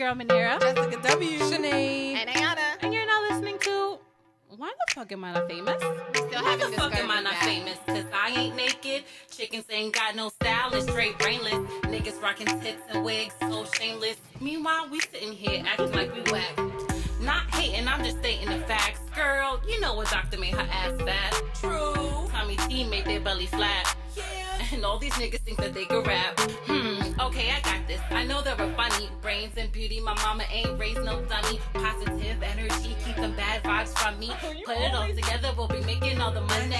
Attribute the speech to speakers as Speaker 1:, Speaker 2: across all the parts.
Speaker 1: girl Manera,
Speaker 2: Jessica W,
Speaker 3: Sinead,
Speaker 2: and Ayana.
Speaker 1: and you're now listening to Why the Fuck Am I Not Famous?
Speaker 4: Why the fuck am I not famous? Cause I ain't naked. Chickens ain't got no style and straight brainless. Niggas rocking tits and wigs, so shameless. Meanwhile, we sitting here acting like we whack. Not hating, I'm just stating the facts. Girl, you know what doctor made her ass fat. True. Tommy T made their belly flat. Yeah. And all these niggas think that they can rap. Okay, I got this. I know they were funny. Brains and beauty, my mama ain't raised no dummy. Positive energy, keep them bad vibes from me. Put it all together, we'll be making all the money.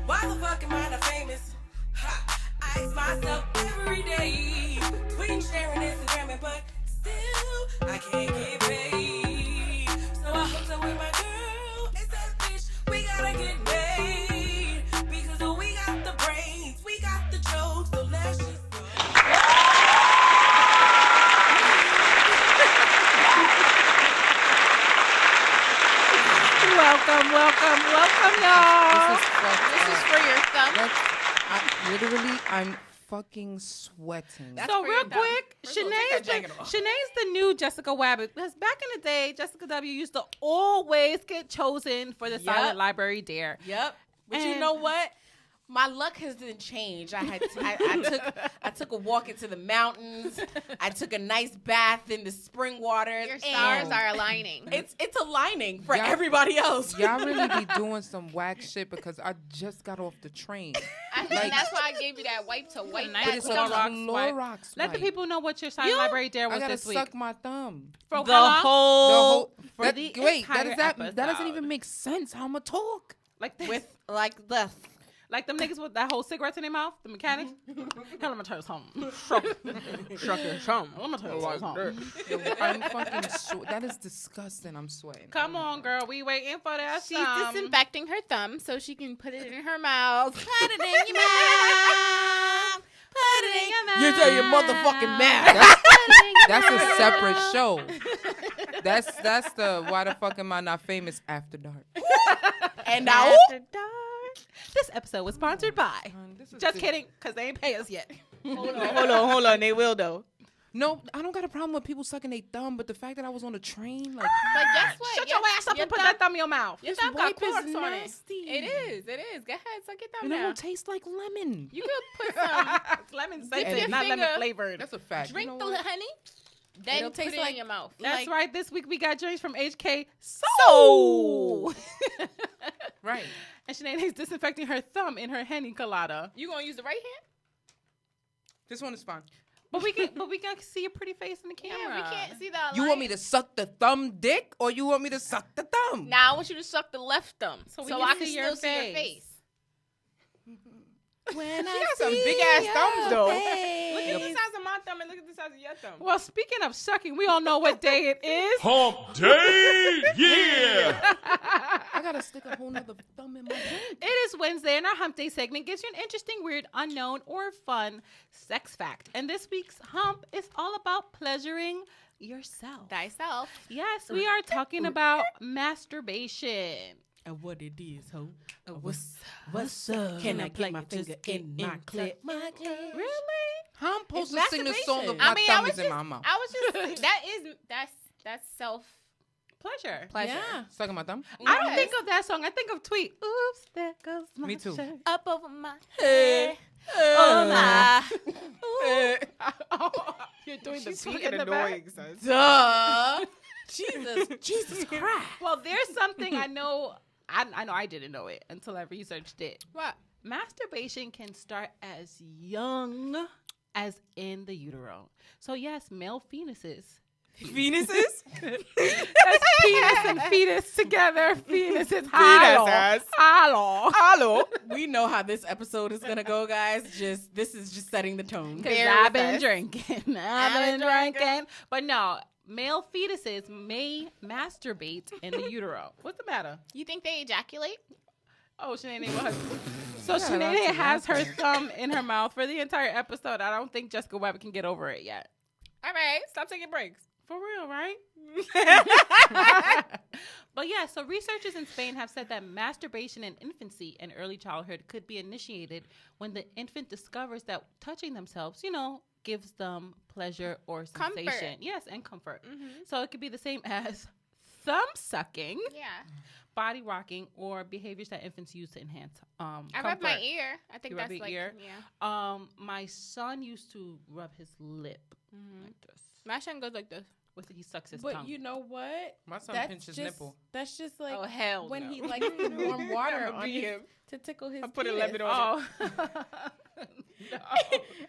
Speaker 2: Why the fuck am I not famous? Ha, I ask myself every day. Tweeting, sharing, Instagramming, but still I can't get paid. So I hooked up with my girl and said, bitch, we gotta get paid. Because we got the brains, we got the jokes, so let's just
Speaker 1: Welcome, y'all.
Speaker 3: This is
Speaker 2: for your thumb.
Speaker 3: I'm fucking sweating.
Speaker 1: So real quick,
Speaker 2: First of all, take that jacket off.
Speaker 1: Sinead's the new Jessica Wabbit. Because back in the day, Jessica W used to always get chosen for the Silent Library Dare.
Speaker 2: Yep. But you
Speaker 1: And-
Speaker 2: know what? My luck hasn't changed. I took a walk into the mountains. I took a nice bath in the spring waters.
Speaker 5: Your stars
Speaker 2: and
Speaker 5: are aligning.
Speaker 2: It's aligning for
Speaker 3: Y'all-
Speaker 2: everybody else.
Speaker 3: Y'all really be doing some whack shit because I just got off the train.
Speaker 5: And that's why I gave you that wipe to wipe
Speaker 1: Nice
Speaker 3: But
Speaker 5: that
Speaker 3: it's a
Speaker 1: Clorox
Speaker 5: stuff.
Speaker 1: swipe.
Speaker 3: Clorox
Speaker 1: Let the
Speaker 3: wipe.
Speaker 1: people know what your Silent Library Dare
Speaker 3: I
Speaker 1: was
Speaker 3: gotta
Speaker 1: this week.
Speaker 3: suck my thumb.
Speaker 1: For
Speaker 4: The
Speaker 1: how long?
Speaker 4: whole
Speaker 1: For
Speaker 3: That,
Speaker 1: the
Speaker 3: wait, that
Speaker 1: entire
Speaker 3: is that
Speaker 1: episode.
Speaker 3: doesn't even make sense. How I'ma talk?
Speaker 1: Like this.
Speaker 2: With like the
Speaker 1: Like them niggas with that whole cigarettes in their mouth, the mechanics. Hell, let me tell you something. Shuck your thumb. Let me tell you something.
Speaker 3: I'm fucking that is disgusting. I'm sweating.
Speaker 1: Come on, girl. We waiting for that.
Speaker 5: She's
Speaker 1: thumb.
Speaker 5: disinfecting her thumb so she can put it in her mouth.
Speaker 2: put it in your mouth. Put it in your mouth. You tell your motherfucking mouth.
Speaker 3: That's a separate show. That's the Why the Fuck Am I Not Famous After Dark.
Speaker 2: And now
Speaker 1: After dark. This episode was sponsored by.
Speaker 3: This is
Speaker 1: Just kidding, because they ain't pay us yet.
Speaker 2: hold on. They will though.
Speaker 3: No, I don't got a problem with people sucking their thumb, but the fact that I was on a train, like,
Speaker 5: But guess what?
Speaker 1: Shut your ass up and put that thumb in your mouth.
Speaker 5: Your
Speaker 3: this
Speaker 5: thumb got
Speaker 3: wipe is
Speaker 5: Clorox on it.
Speaker 3: nasty.
Speaker 5: It is. Go ahead, suck your thumb
Speaker 3: And it
Speaker 5: now.
Speaker 3: don't taste like lemon.
Speaker 5: You could put some.
Speaker 1: It's lemon
Speaker 5: Dip your
Speaker 1: scented, not lemon
Speaker 5: finger-
Speaker 1: flavored.
Speaker 3: That's a fact.
Speaker 5: Drink
Speaker 3: You
Speaker 5: the
Speaker 3: know what?
Speaker 5: honey. Then
Speaker 2: It'll
Speaker 5: put
Speaker 2: taste
Speaker 5: it
Speaker 2: like-
Speaker 5: in your mouth.
Speaker 1: That's
Speaker 2: like-
Speaker 1: right. This week we got drinks from HK Soul.
Speaker 3: Right.
Speaker 1: And Sinead's disinfecting her thumb in her Henny colada.
Speaker 5: You gonna use the right hand?
Speaker 3: This one is fine.
Speaker 1: But we can see your pretty face in the camera.
Speaker 5: Yeah, we can't see the.
Speaker 3: You want me to suck the thumb dick or you want me to suck the thumb?
Speaker 5: Now I want you to suck the left thumb
Speaker 1: So
Speaker 5: so,
Speaker 1: we can
Speaker 5: I can
Speaker 1: see your
Speaker 5: still see your
Speaker 1: face.
Speaker 5: face.
Speaker 2: When
Speaker 3: She got some big ass thumbs though.
Speaker 5: Look at the size of my thumb and look at the size of your thumb.
Speaker 1: Well, speaking of sucking, we all know what day it is.
Speaker 6: Hump Day! Yeah!
Speaker 3: I gotta stick a whole nother thumb in my head.
Speaker 1: It is Wednesday, and our Hump Day segment gives you an interesting, weird, unknown, or fun sex fact. And this week's hump is all about pleasuring yourself.
Speaker 5: Thyself.
Speaker 1: Yes, we are talking about masturbation.
Speaker 2: And what it is, ho? What's up? Can I get my finger in my clit?
Speaker 1: Really?
Speaker 3: How I'm supposed to
Speaker 2: It's
Speaker 3: sing this song if
Speaker 2: masturbation.
Speaker 3: my
Speaker 5: I
Speaker 3: thumb
Speaker 5: was
Speaker 3: is in
Speaker 5: just,
Speaker 3: my mouth?
Speaker 5: I was just that's self
Speaker 1: Pleasure.
Speaker 5: pleasure.
Speaker 2: Yeah.
Speaker 3: Sucking my thumb?
Speaker 1: I don't
Speaker 5: Yes.
Speaker 1: think of that song. I think of Tweet. Oops, there goes my
Speaker 3: Me too.
Speaker 1: shirt.
Speaker 5: Up over my
Speaker 2: Hey.
Speaker 1: Oh, my.
Speaker 2: Oh,
Speaker 1: You're doing the
Speaker 2: she's
Speaker 1: beat
Speaker 2: fucking
Speaker 1: in the
Speaker 2: annoying,
Speaker 1: back.
Speaker 2: son. Duh. Jesus Christ.
Speaker 1: Well, there's something I know. I know I didn't know it until I researched it.
Speaker 5: what?
Speaker 1: Masturbation can start as young as in the utero. So yes, male penises.
Speaker 2: Penises?
Speaker 1: That's penis and fetus together. Penises. Hello.
Speaker 2: Hello. We know how this episode is gonna go, guys. This is just setting the tone.
Speaker 1: Because
Speaker 5: Bear
Speaker 1: I've
Speaker 5: with
Speaker 1: been
Speaker 5: us.
Speaker 1: drinking. I've been drinking. But no, male fetuses may masturbate in the utero. What's the matter?
Speaker 5: You think they ejaculate?
Speaker 1: Oh, Sinead was. So
Speaker 3: Yeah,
Speaker 1: Sinead
Speaker 3: that's
Speaker 1: has her
Speaker 3: exactly.
Speaker 1: thumb in her mouth for the entire episode. I don't think Jessica Webb can get over it yet.
Speaker 5: All right, stop taking breaks.
Speaker 1: For real, right? But yeah, so researchers in Spain have said that masturbation in infancy and early childhood could be initiated when the infant discovers that touching themselves, gives them pleasure or
Speaker 5: Comfort.
Speaker 1: sensation. Yes, and comfort.
Speaker 5: Mm-hmm.
Speaker 1: So it could be the same as thumb sucking,
Speaker 5: Yeah.
Speaker 1: body rocking, or behaviors that infants use to enhance
Speaker 5: I
Speaker 1: comfort.
Speaker 5: rub my ear. I think
Speaker 1: You
Speaker 5: that's
Speaker 1: rub your
Speaker 5: like
Speaker 1: ear?
Speaker 5: yeah.
Speaker 1: My son used to rub his lip
Speaker 5: Mm-hmm.
Speaker 1: like this.
Speaker 5: My son goes like this.
Speaker 1: He sucks his
Speaker 7: But
Speaker 1: tongue.
Speaker 7: you know what?
Speaker 3: My son
Speaker 7: That's
Speaker 3: pinches
Speaker 7: just,
Speaker 3: nipple.
Speaker 7: That's just like
Speaker 5: Oh hell
Speaker 7: when
Speaker 5: no.
Speaker 7: he likes the warm water
Speaker 5: I'ma
Speaker 7: on
Speaker 5: beat
Speaker 7: his,
Speaker 5: him.
Speaker 7: to tickle his
Speaker 5: I put a
Speaker 7: penis.
Speaker 5: lemon on
Speaker 1: Oh. No.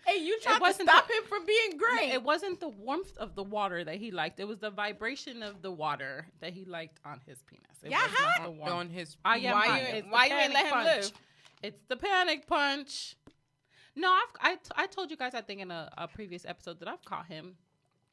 Speaker 7: Hey, you tried to
Speaker 1: wasn't
Speaker 7: stop him from being great.
Speaker 1: It wasn't the warmth of the water that he liked. It was the vibration of the water that he liked on his penis. It
Speaker 7: Yeah,
Speaker 1: was
Speaker 7: hot?
Speaker 1: not the warmth.
Speaker 3: On his.
Speaker 1: I am
Speaker 5: Why
Speaker 1: hot.
Speaker 5: you-
Speaker 1: It's the
Speaker 5: why you ain't let
Speaker 1: panic
Speaker 5: him
Speaker 1: punch.
Speaker 5: live?
Speaker 1: It's the panic punch. No, I told you guys, I think in a previous episode, that I've caught him.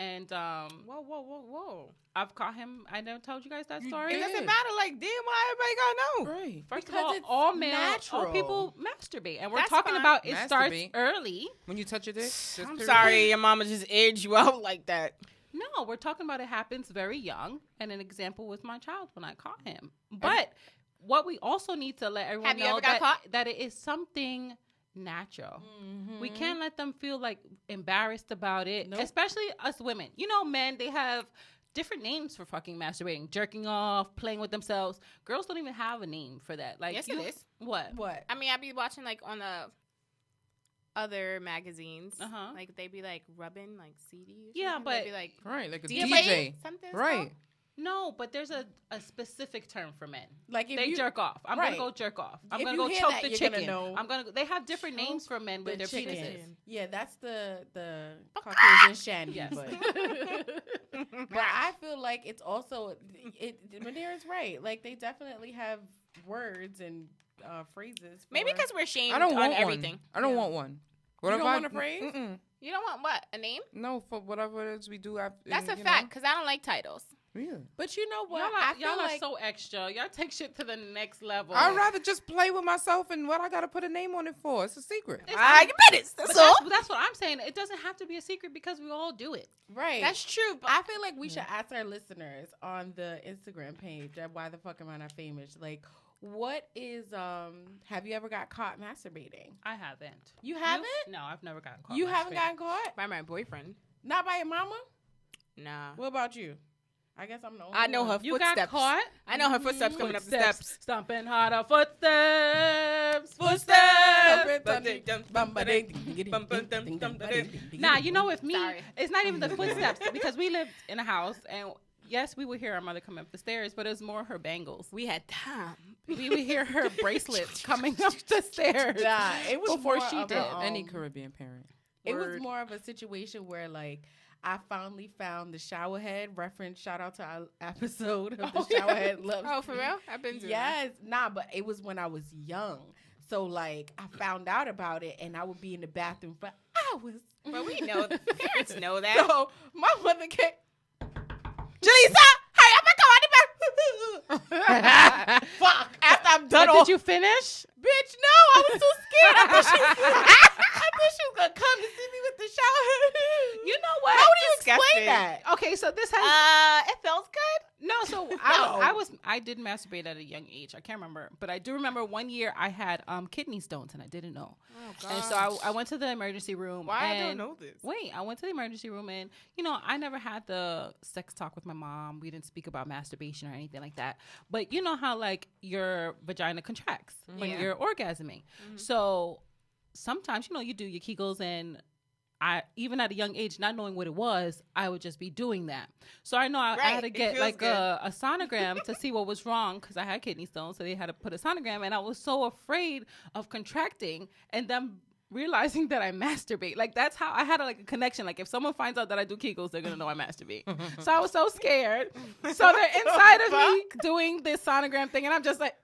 Speaker 1: And
Speaker 5: Whoa.
Speaker 1: I've caught him. I never told you guys that
Speaker 3: You
Speaker 1: story.
Speaker 5: It
Speaker 3: did.
Speaker 5: doesn't matter. Like, damn, why everybody gotta know?
Speaker 3: Right.
Speaker 1: First
Speaker 7: Because
Speaker 1: of
Speaker 7: it's
Speaker 1: all male,
Speaker 7: natural.
Speaker 1: all people masturbate, and we're
Speaker 5: That's
Speaker 1: talking
Speaker 5: fine.
Speaker 1: about it starts
Speaker 3: Masturbate.
Speaker 1: early.
Speaker 3: When you touch your dick. just
Speaker 5: I'm
Speaker 3: period.
Speaker 5: sorry, your mama just edged you out like that.
Speaker 1: No, we're talking about it happens very young, and an example was my child when I caught him. But what we also need to let everyone
Speaker 5: Have you
Speaker 1: know
Speaker 5: ever got caught?
Speaker 1: that it is something natural.
Speaker 7: Mm-hmm.
Speaker 1: We can't let them feel like embarrassed about it,
Speaker 7: Nope.
Speaker 1: especially us women. You know, men, they have different names for fucking masturbating, jerking off, playing with themselves. Girls don't even have a name for that. Like,
Speaker 5: Yes,
Speaker 1: you,
Speaker 5: it is.
Speaker 1: What?
Speaker 7: What?
Speaker 5: I mean, I be watching like on the other magazines.
Speaker 1: Uh-huh.
Speaker 5: Like they be like rubbing like CDs.
Speaker 1: Yeah, but-
Speaker 5: they be like
Speaker 3: Right, like a
Speaker 5: DJ,
Speaker 3: DJ.
Speaker 5: something.
Speaker 3: Right.
Speaker 1: No, but there's a specific term for men.
Speaker 7: Like if
Speaker 1: They
Speaker 7: you,
Speaker 1: jerk off. I'm
Speaker 7: right.
Speaker 1: gonna go jerk off. I'm
Speaker 7: If
Speaker 1: gonna
Speaker 7: you
Speaker 1: go
Speaker 7: hear
Speaker 1: choke
Speaker 7: that,
Speaker 1: the
Speaker 7: you're gonna
Speaker 1: chicken.
Speaker 7: know.
Speaker 1: They have different names for men with
Speaker 7: the
Speaker 1: their
Speaker 7: chicken.
Speaker 1: penises.
Speaker 7: Yeah, that's the Caucasian shandy.
Speaker 1: Yes.
Speaker 7: But I feel like it's also Madeira's right. Like they definitely have words and phrases.
Speaker 5: Maybe
Speaker 7: for-
Speaker 5: because we're shamed
Speaker 3: I don't
Speaker 5: on
Speaker 3: want
Speaker 5: everything.
Speaker 3: one. I don't want one. What
Speaker 7: You
Speaker 3: if
Speaker 7: don't
Speaker 3: I-
Speaker 7: want a phrase?
Speaker 3: Mm-mm.
Speaker 5: You don't want what? A name?
Speaker 3: No, for whatever it is we do.
Speaker 5: That's a fact. Because I don't like titles.
Speaker 3: Really?
Speaker 7: But you know what?
Speaker 1: Y'all,
Speaker 7: I
Speaker 1: are,
Speaker 7: feel
Speaker 1: y'all
Speaker 7: like
Speaker 1: are so extra. Y'all take shit to the next level.
Speaker 3: I'd rather just play with myself and what I gotta put a name on it for. It's a secret.
Speaker 1: It's
Speaker 5: I
Speaker 1: not-
Speaker 5: bet it's
Speaker 1: but
Speaker 5: all.
Speaker 1: that's what I'm saying. It doesn't have to be a secret because we all do it.
Speaker 7: right.
Speaker 5: That's true. But
Speaker 7: I feel like we should ask our listeners on the Instagram page at Why the Fuck Am I Not Famous? Like, what is have you ever got caught masturbating?
Speaker 1: I haven't.
Speaker 7: You haven't?
Speaker 1: No, I've never gotten caught.
Speaker 7: You haven't
Speaker 1: masturbating.
Speaker 7: gotten caught?
Speaker 5: by my boyfriend.
Speaker 7: Not by your mama?
Speaker 5: Nah.
Speaker 7: What about you? I guess I'm the only
Speaker 5: I know
Speaker 7: one.
Speaker 5: her
Speaker 1: You
Speaker 5: footsteps.
Speaker 1: got caught?
Speaker 5: I know her footsteps coming up the steps.
Speaker 1: Stomping harder footsteps. Nah, you know, with me,
Speaker 5: Sorry.
Speaker 1: it's not even the footsteps because we lived in a house and yes, we would hear our mother coming up the stairs, but it was more her bangles.
Speaker 5: We had time.
Speaker 1: We would hear her bracelets coming up the stairs.
Speaker 7: Nah, it was
Speaker 1: Before
Speaker 7: more
Speaker 1: she
Speaker 7: of
Speaker 1: did.
Speaker 7: a,
Speaker 3: Any Caribbean parent.
Speaker 7: it was
Speaker 1: Word.
Speaker 7: more of a situation where like I finally found the shower head reference. Shout out to our episode of the shower head love.
Speaker 5: Oh, for real? I've been doing
Speaker 7: Yes, nah, but it was when I was young. So like I found out about it and I would be in the bathroom for hours.
Speaker 5: that. But we know, the parents know that.
Speaker 7: So my mother came, Jaleesa, hurry up and come out the bathroom. Fuck. After I'm done
Speaker 1: But
Speaker 7: all,
Speaker 1: did you finish?
Speaker 7: bitch, no, I was too scared. I thought she was gonna come to see me with the shower head.
Speaker 1: You know what?
Speaker 7: How do you
Speaker 5: Disgusting.
Speaker 7: explain that?
Speaker 1: Okay, so this has
Speaker 5: It feels good.
Speaker 1: no. So
Speaker 7: No.
Speaker 1: I did masturbate at a young age. I can't remember, but I do remember one year I had kidney stones and I didn't know.
Speaker 5: Oh,
Speaker 1: And so I went to the emergency room.
Speaker 5: Why I
Speaker 1: and
Speaker 5: don't know this?
Speaker 1: Wait, I went to the emergency room and, you know, I never had the sex talk with my mom. We didn't speak about masturbation or anything like that. But you know how, like, your vagina contracts when
Speaker 5: Yeah.
Speaker 1: you're orgasming. So sometimes, you know, you do your Kegels and I, even at a young age, not knowing what it was, I would just be doing that. So I know I
Speaker 5: Right,
Speaker 1: had to
Speaker 5: it
Speaker 1: get
Speaker 5: feels
Speaker 1: like
Speaker 5: good.
Speaker 1: a sonogram to see what was wrong because I had kidney stones. So they had to put a sonogram, and I was so afraid of contracting and them realizing that I masturbate. Like that's how I had a connection. Like if someone finds out that I do Kegels, they're gonna know I masturbate. So I was so scared. So they're inside of me doing this sonogram thing, and I'm just like.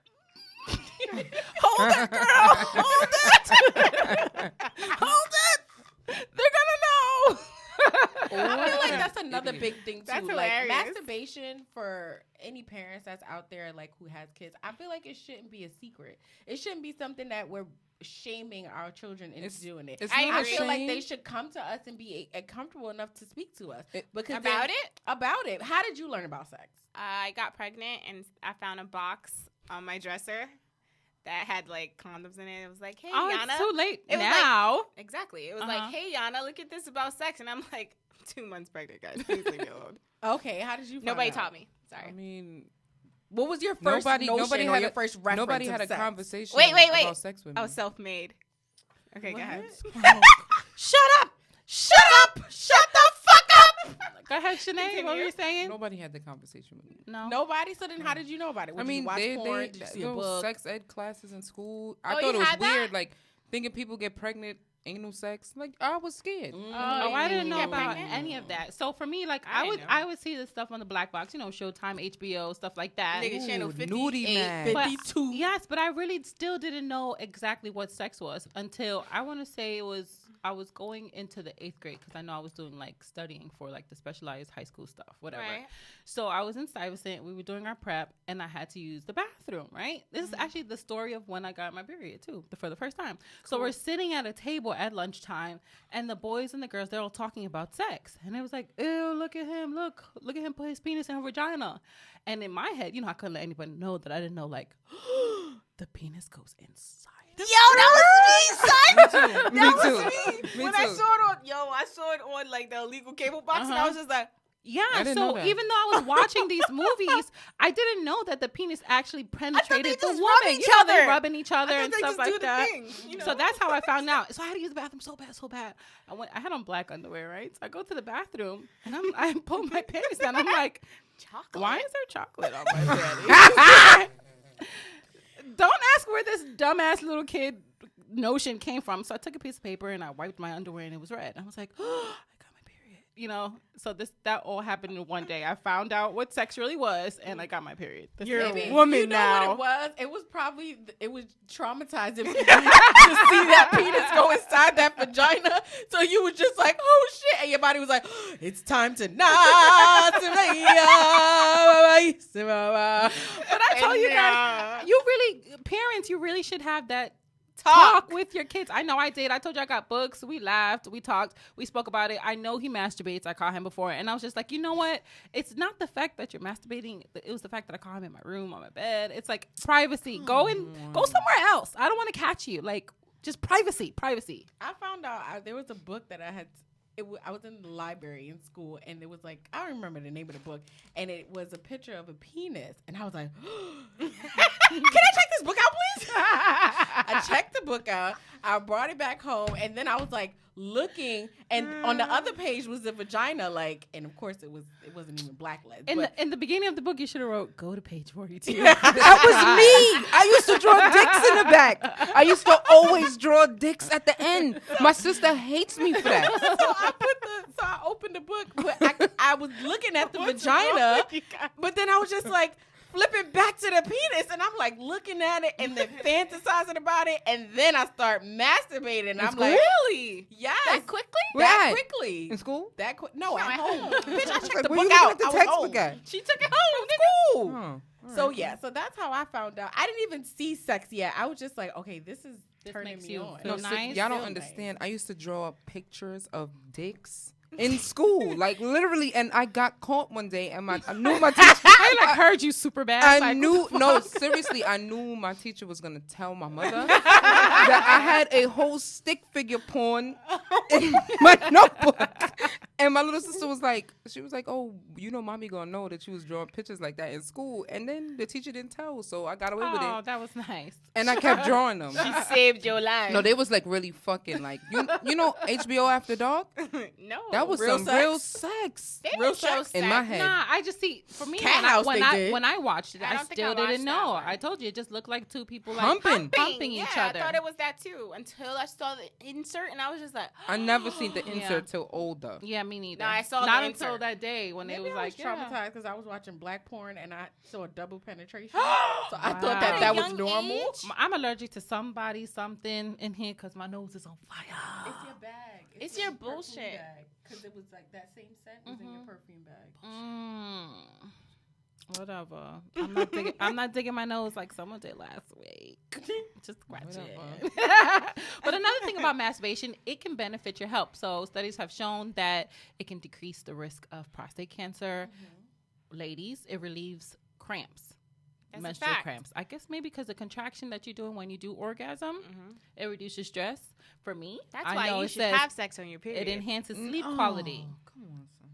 Speaker 1: Hold it, girl. Hold it. Hold it. They're gonna know.
Speaker 7: I feel like that's another big thing too.
Speaker 5: That's
Speaker 7: like
Speaker 5: hilarious.
Speaker 7: masturbation for any parents that's out there like who has kids. I feel like it shouldn't be a secret. It shouldn't be something that we're shaming our children into doing it.
Speaker 3: It's
Speaker 5: I
Speaker 3: not
Speaker 7: I
Speaker 3: a
Speaker 7: feel like
Speaker 3: shame.
Speaker 7: they should come to us and be comfortable enough to speak to us because
Speaker 5: About it?
Speaker 7: About it. How did you learn about sex?
Speaker 5: I got pregnant and I found a box on my dresser that had like condoms in it. It was like, hey,
Speaker 1: Oh,
Speaker 5: Yana.
Speaker 1: it's too late
Speaker 5: It was
Speaker 1: now.
Speaker 5: Exactly. It was
Speaker 1: Uh-huh.
Speaker 5: like, hey, Yana, look at this about sex. And I'm like, 2 months pregnant, guys. Please leave me alone.
Speaker 7: Okay, how did you?
Speaker 5: Nobody
Speaker 7: find out?
Speaker 5: taught me. Sorry.
Speaker 3: I mean,
Speaker 7: What was your first
Speaker 3: nobody
Speaker 7: notion or
Speaker 3: had
Speaker 7: your
Speaker 3: a,
Speaker 7: first reference?
Speaker 3: nobody had
Speaker 7: of
Speaker 3: a
Speaker 7: sex?
Speaker 3: conversation
Speaker 5: Wait.
Speaker 3: about sex with me.
Speaker 5: I was self-made. Okay, go ahead.
Speaker 7: Shut up! Shut up! Shut the fuck up!
Speaker 1: Go ahead, Sinead. What were you saying?
Speaker 3: Nobody had the conversation with me.
Speaker 1: No.
Speaker 7: Nobody. So then, how did you know about it?
Speaker 3: I mean,
Speaker 7: you watch
Speaker 3: they
Speaker 7: porn? Did you see a book?
Speaker 3: sex ed classes in school. I
Speaker 5: Oh,
Speaker 3: thought
Speaker 5: you
Speaker 3: it was
Speaker 5: had that?
Speaker 3: weird, like thinking people get pregnant, anal sex. Like I was scared.
Speaker 1: Oh, I didn't know
Speaker 5: get
Speaker 1: about
Speaker 5: pregnant?
Speaker 1: any of that. So for me, like
Speaker 5: I
Speaker 1: I
Speaker 5: didn't know.
Speaker 1: I would see this stuff on the black box, Showtime, HBO, stuff like that.
Speaker 5: Nigga, channel
Speaker 3: Nudie
Speaker 5: 58,
Speaker 3: man.
Speaker 1: But-
Speaker 7: 52.
Speaker 1: Yes, but I really still didn't know exactly what sex was until I want to say I was going into the 8th grade because I know I was doing like studying for like the specialized high school stuff, whatever.
Speaker 5: Right.
Speaker 1: So I was in Stuyvesant. We were doing our prep, and I had to use the bathroom. Right. This is actually the story of when I got my period too, for the first time. So we're sitting at a table at lunchtime, and the boys and the girls, they're all talking about sex, and it was like, ew, look at him, look at him put his penis in her vagina, and in my head, I couldn't let anybody know that I didn't know like the penis goes inside.
Speaker 5: Yo, that was me, son.
Speaker 3: Me
Speaker 5: That
Speaker 3: too.
Speaker 5: was me.
Speaker 3: Me
Speaker 5: When
Speaker 3: too.
Speaker 5: I saw it on like the illegal cable box, and I
Speaker 1: Uh-huh.
Speaker 5: was just like,
Speaker 1: Yeah,
Speaker 3: I didn't know
Speaker 1: so
Speaker 3: that.
Speaker 1: even though I was watching these movies, I didn't know that the penis actually penetrated
Speaker 5: they
Speaker 1: the
Speaker 5: just
Speaker 1: woman.
Speaker 5: rub each
Speaker 1: They
Speaker 5: other.
Speaker 1: rubbing each other
Speaker 5: I
Speaker 1: and
Speaker 5: thought they
Speaker 1: stuff
Speaker 5: just
Speaker 1: like
Speaker 5: do the
Speaker 1: that.
Speaker 5: thing,
Speaker 1: So that's how I found out. So I had to use the bathroom so bad. I had on black underwear, right? So I go to the bathroom and I pull my pants down. I'm like,
Speaker 5: chocolate.
Speaker 1: why is there chocolate on my bed? Don't ask where this dumbass little kid notion came from. So I took a piece of paper and I wiped my underwear and it was red. I was like, oh, I got my period. So that all happened in one day. I found out what sex really was and I got my period. You're
Speaker 7: Maybe-
Speaker 1: a woman
Speaker 7: you know
Speaker 1: now.
Speaker 7: what it was? It was traumatizing for you to see that penis go inside that vagina. So you were just like, oh shit. And your body was like, it's time to not. But
Speaker 1: I told you guys, parents, you really should have that talk with your kids. I know I did. I told you I got books. We laughed. We talked. We spoke about it. I know he masturbates. I caught him before. And I was just like, you know what? It's not the fact that you're masturbating. It was the fact that I caught him in my room, on my bed. It's like privacy. Go somewhere else. I don't want to catch you. Like, just privacy.
Speaker 7: I found out there was a book that I had. I was in the library in school, and it was like, I don't remember the name of the book, and it was a picture of a penis, and I was like, can I check this book out, please? I checked the book out. I brought it back home, and then I was like looking, and on the other page was the vagina, like, and of course it wasn't even blacklead.
Speaker 1: In the beginning of the book, you should have wrote, go to page 42.
Speaker 3: That was me. I used to draw dicks in the back. I used to always draw dicks at the end. My sister hates me for that.
Speaker 7: So I opened the book, but I was looking at the vagina, but then I was just like flipping back to the penis, and I'm like looking at it and then fantasizing about it, and then I start masturbating. And I'm like,
Speaker 5: Really?
Speaker 7: yes,
Speaker 5: That quickly?
Speaker 7: that
Speaker 3: Where at?
Speaker 7: quickly.
Speaker 3: In school?
Speaker 7: No, at home. Bitch, I checked the
Speaker 3: Where
Speaker 7: book
Speaker 3: you looking
Speaker 7: out.
Speaker 3: at the
Speaker 7: I was
Speaker 3: textbook
Speaker 7: home.
Speaker 3: at?
Speaker 7: She took it home. School.
Speaker 3: Oh,
Speaker 7: So yeah, so that's how I found out. I didn't even see sex yet. I was just like, okay, this is turning
Speaker 1: makes
Speaker 7: me
Speaker 1: you
Speaker 7: on.
Speaker 1: feel
Speaker 3: No,
Speaker 1: nice.
Speaker 3: y'all don't
Speaker 7: Feel
Speaker 3: understand. I used to draw pictures of dicks in school, like literally, and I got caught one day, and I knew my teacher.
Speaker 1: I heard you super bad.
Speaker 3: I
Speaker 1: Like,
Speaker 3: knew,
Speaker 1: what the
Speaker 3: no,
Speaker 1: fuck?
Speaker 3: seriously, I knew my teacher was gonna tell my mother that I had a whole stick figure porn in my notebook, and my little sister was like, oh, mommy gonna know that you was drawing pictures like that in school, and then the teacher didn't tell, so I got away with
Speaker 1: Oh,
Speaker 3: it,
Speaker 1: that was nice.
Speaker 3: and I kept drawing them.
Speaker 5: She saved your life.
Speaker 3: No, they was like really fucking like you know HBO After Dark.
Speaker 5: No.
Speaker 3: That was
Speaker 7: Real
Speaker 3: some
Speaker 7: sex?
Speaker 3: real sex.
Speaker 5: They
Speaker 7: real
Speaker 5: didn't show
Speaker 7: sex
Speaker 3: in my head.
Speaker 1: Nah, I just see for me
Speaker 7: Cat House
Speaker 1: when
Speaker 7: they
Speaker 1: I
Speaker 7: did.
Speaker 1: when I watched it,
Speaker 5: I
Speaker 1: I
Speaker 5: don't think
Speaker 1: still
Speaker 5: I watched
Speaker 1: didn't
Speaker 5: that
Speaker 1: know.
Speaker 5: one.
Speaker 1: I told you it just looked like two people like
Speaker 3: Humping.
Speaker 1: pumping
Speaker 5: yeah,
Speaker 1: each other.
Speaker 5: I thought it was that too until I saw the insert and I was just like,
Speaker 3: I never seen the
Speaker 1: Yeah.
Speaker 3: insert till older.
Speaker 1: Yeah, me neither.
Speaker 5: No, I saw
Speaker 1: not
Speaker 5: the
Speaker 1: until
Speaker 5: insert.
Speaker 1: that day when
Speaker 7: Maybe
Speaker 1: it was
Speaker 7: I
Speaker 1: like
Speaker 7: was traumatized
Speaker 1: yeah.
Speaker 7: because I was watching black porn and I saw a double penetration. So I thought
Speaker 1: Wow.
Speaker 7: that was
Speaker 5: Young
Speaker 7: normal.
Speaker 5: age?
Speaker 1: I'm allergic to something in here because my nose is on fire.
Speaker 7: It's your bag.
Speaker 5: It's your bullshit.
Speaker 7: Because it was like that same scent was in your perfume bag.
Speaker 1: Whatever. I'm not digging my nose like someone did last week. Just scratch it. But another thing about masturbation, it can benefit your health. So studies have shown that it can decrease the risk of prostate cancer. Ladies, it relieves cramps.
Speaker 5: That's a
Speaker 1: menstrual
Speaker 5: fact.
Speaker 1: cramps. I guess maybe because the contraction that you're doing when you do orgasm, it reduces stress. For me,
Speaker 5: That's
Speaker 1: I
Speaker 5: why
Speaker 1: know
Speaker 5: you
Speaker 1: it
Speaker 5: should
Speaker 1: says
Speaker 5: have sex on your period.
Speaker 1: it enhances sleep quality.
Speaker 3: Come on, son.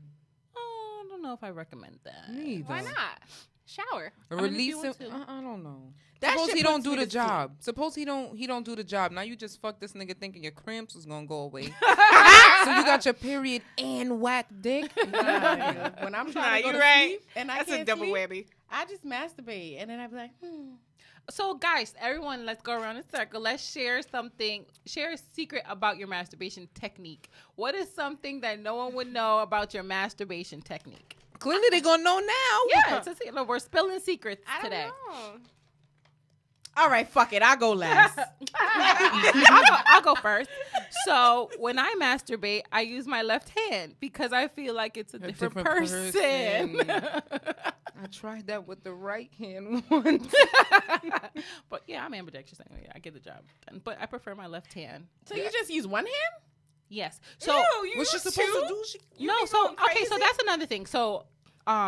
Speaker 1: Oh, I don't know if I recommend that.
Speaker 3: Me either.
Speaker 5: Why not? Shower.
Speaker 1: I mean, if you
Speaker 3: Release
Speaker 1: want
Speaker 3: him.
Speaker 1: to.
Speaker 3: I don't know.
Speaker 7: That
Speaker 3: Suppose
Speaker 7: shit
Speaker 3: he don't
Speaker 7: puts
Speaker 3: do
Speaker 7: me
Speaker 3: the
Speaker 7: to sleep.
Speaker 3: job. Suppose he don't do the job. Now you just fuck this nigga thinking your cramps was gonna go away. So you got your period and whack dick.
Speaker 7: Nah, when I'm trying to go
Speaker 5: you
Speaker 7: to
Speaker 5: right.
Speaker 7: sleep and I
Speaker 5: That's
Speaker 7: can't
Speaker 5: a double
Speaker 7: sleep,
Speaker 5: whammy.
Speaker 7: I just masturbate and then I be like,
Speaker 1: So, guys, everyone, let's go around in a circle. Let's share something. Share a secret about your masturbation technique. What is something that no one would know about your masturbation technique?
Speaker 3: Clearly they gonna know now.
Speaker 1: Yeah, it's a secret. Look, we're spilling secrets
Speaker 5: I don't
Speaker 1: today.
Speaker 5: know.
Speaker 7: all right, fuck it, I'll go last.
Speaker 1: I'll go first. So when I masturbate, I use my left hand because I feel like it's a different person.
Speaker 3: I tried that with the right hand once.
Speaker 1: But yeah, I'm ambidextrous anyway. I get the job done. But I prefer my left hand.
Speaker 7: So you just use one hand?
Speaker 1: Yes. So
Speaker 3: What's she supposed to do?
Speaker 1: no. So okay. So that's another thing. So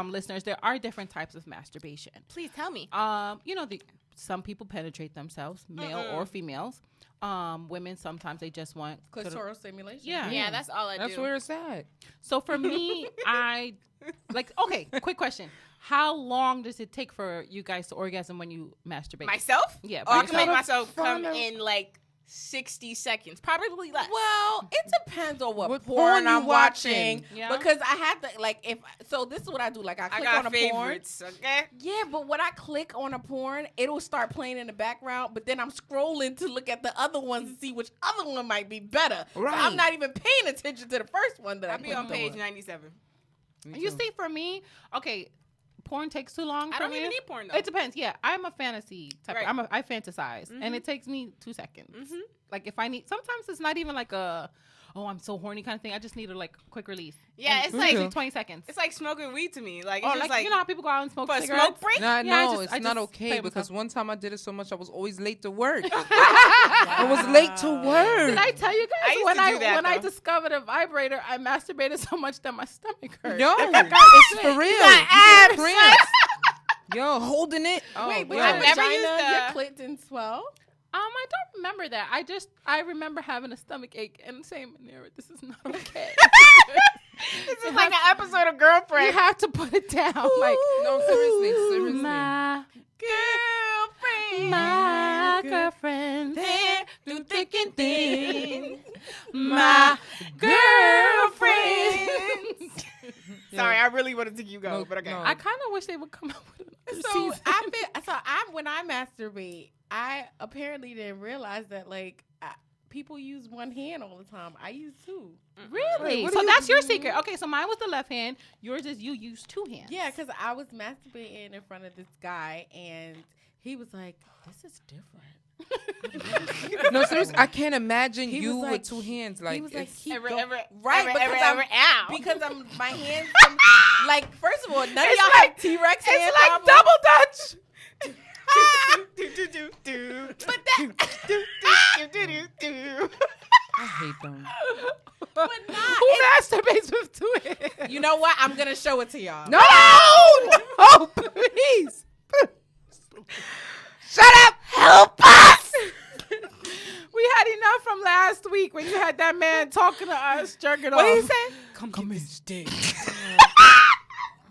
Speaker 1: listeners, there are different types of masturbation.
Speaker 5: Please tell me.
Speaker 1: You know, some people penetrate themselves, male or females. Women sometimes they just want
Speaker 7: Clitoral stimulation?
Speaker 1: Yeah.
Speaker 5: Yeah, that's all I
Speaker 3: That's
Speaker 5: do.
Speaker 3: where it's at.
Speaker 1: So for me, I like. Okay, quick question: how long does it take for you guys to orgasm when you masturbate?
Speaker 5: Myself?
Speaker 1: Yeah,
Speaker 5: Oh,
Speaker 1: by
Speaker 5: I can make
Speaker 1: yourself.
Speaker 5: myself come in like 60 seconds, probably less.
Speaker 7: Well, it depends on what
Speaker 3: What
Speaker 7: porn
Speaker 3: porn
Speaker 7: I'm
Speaker 3: you
Speaker 7: watching.
Speaker 3: watching.
Speaker 1: Yeah.
Speaker 7: Because I have to, like, if, so this is what I do. Like, I
Speaker 5: I
Speaker 7: click
Speaker 5: got
Speaker 7: on a
Speaker 5: favorites, okay?
Speaker 7: porn. Yeah, but when I click on a porn, it'll start playing in the background, but then I'm scrolling to look at the other ones and see which other one might be better. So
Speaker 3: Right.
Speaker 7: I'm not even paying attention to the first one that I
Speaker 5: I'll be
Speaker 7: clicked
Speaker 5: on page
Speaker 7: on.
Speaker 5: 97.
Speaker 1: You see, for me, okay, porn takes too long.
Speaker 5: I
Speaker 1: for
Speaker 5: don't
Speaker 1: me.
Speaker 5: even need porn, though.
Speaker 1: It depends. Yeah, I'm a fantasy type.
Speaker 5: Right.
Speaker 1: I fantasize, and it takes me 2 seconds. Like if I need, sometimes it's not even like a, oh, I'm so horny kind of thing. I just need a like quick release.
Speaker 5: Yeah,
Speaker 1: And
Speaker 5: it's like-
Speaker 1: usually 20 seconds.
Speaker 5: It's like smoking weed to me. Like, it's
Speaker 1: Or
Speaker 5: just
Speaker 1: like, you know how people go out and smoke
Speaker 5: for a
Speaker 1: cigarettes?
Speaker 5: smoke break?
Speaker 3: Nah,
Speaker 1: Yeah,
Speaker 3: no,
Speaker 1: I
Speaker 3: it's
Speaker 1: just
Speaker 3: not
Speaker 1: play
Speaker 3: okay
Speaker 1: with
Speaker 3: because
Speaker 1: myself.
Speaker 3: one time I did it so much I was always late to work. I was late to work.
Speaker 1: Did I tell you
Speaker 5: I
Speaker 1: guys
Speaker 5: used
Speaker 1: when
Speaker 5: to do that,
Speaker 1: when I
Speaker 5: though.
Speaker 1: discovered a vibrator, I masturbated so much that my stomach hurt.
Speaker 3: No, it's for real.
Speaker 5: abs,
Speaker 3: Cramps. Yo, holding it. Oh,
Speaker 7: Wait, but
Speaker 3: yo.
Speaker 5: I've
Speaker 7: your
Speaker 5: never
Speaker 7: vagina,
Speaker 5: used
Speaker 7: your
Speaker 5: the-
Speaker 7: clit didn't swell?
Speaker 1: I don't remember that. I remember having a stomach ache and saying, Manera, this is not okay.
Speaker 5: This is like an episode of
Speaker 1: You
Speaker 5: Girlfriend.
Speaker 1: have to put it down. Like,
Speaker 3: No, seriously.
Speaker 1: my
Speaker 5: Girlfriend.
Speaker 1: my girlfriend,
Speaker 5: Through thick and thin.
Speaker 1: my
Speaker 5: girlfriend.
Speaker 1: girlfriend.
Speaker 5: Sorry, I really wanted to keep going,
Speaker 3: No,
Speaker 5: but okay.
Speaker 3: no.
Speaker 1: I kind of wish they would come out with another
Speaker 7: So
Speaker 1: season.
Speaker 7: when I masturbate, I apparently didn't realize that like people use one hand all the time. I use two.
Speaker 1: Really?
Speaker 3: what
Speaker 1: So
Speaker 3: do you
Speaker 1: that's your
Speaker 3: do?
Speaker 1: secret. Okay, so mine was the left hand. Yours is you use two hands.
Speaker 7: Yeah, because I was masturbating in front of this guy, and he was like, "This is different."
Speaker 3: No, seriously, I can't imagine
Speaker 7: He
Speaker 3: you
Speaker 7: was like-
Speaker 3: with two hands. Like,
Speaker 7: he was like,
Speaker 3: it's-
Speaker 7: "Keep
Speaker 5: Ever,
Speaker 7: going."
Speaker 5: ever,
Speaker 7: Right,
Speaker 5: ever,
Speaker 7: because
Speaker 5: ever,
Speaker 7: I'm
Speaker 5: ow.
Speaker 7: because I'm my hands. Like, first of all, none of
Speaker 1: It's
Speaker 7: y'all
Speaker 1: like-
Speaker 7: have T-Rex hands.
Speaker 1: It's like double dutch.
Speaker 7: But that,
Speaker 3: I hate them.
Speaker 7: but not.
Speaker 1: Who masturbates with two hands?
Speaker 7: You know what? I'm gonna show it to y'all.
Speaker 3: No! Oh, please. Shut up. Help us.
Speaker 1: We had enough from last week when you had that man talking to us, jerking off.
Speaker 3: What did he say? Come in stick.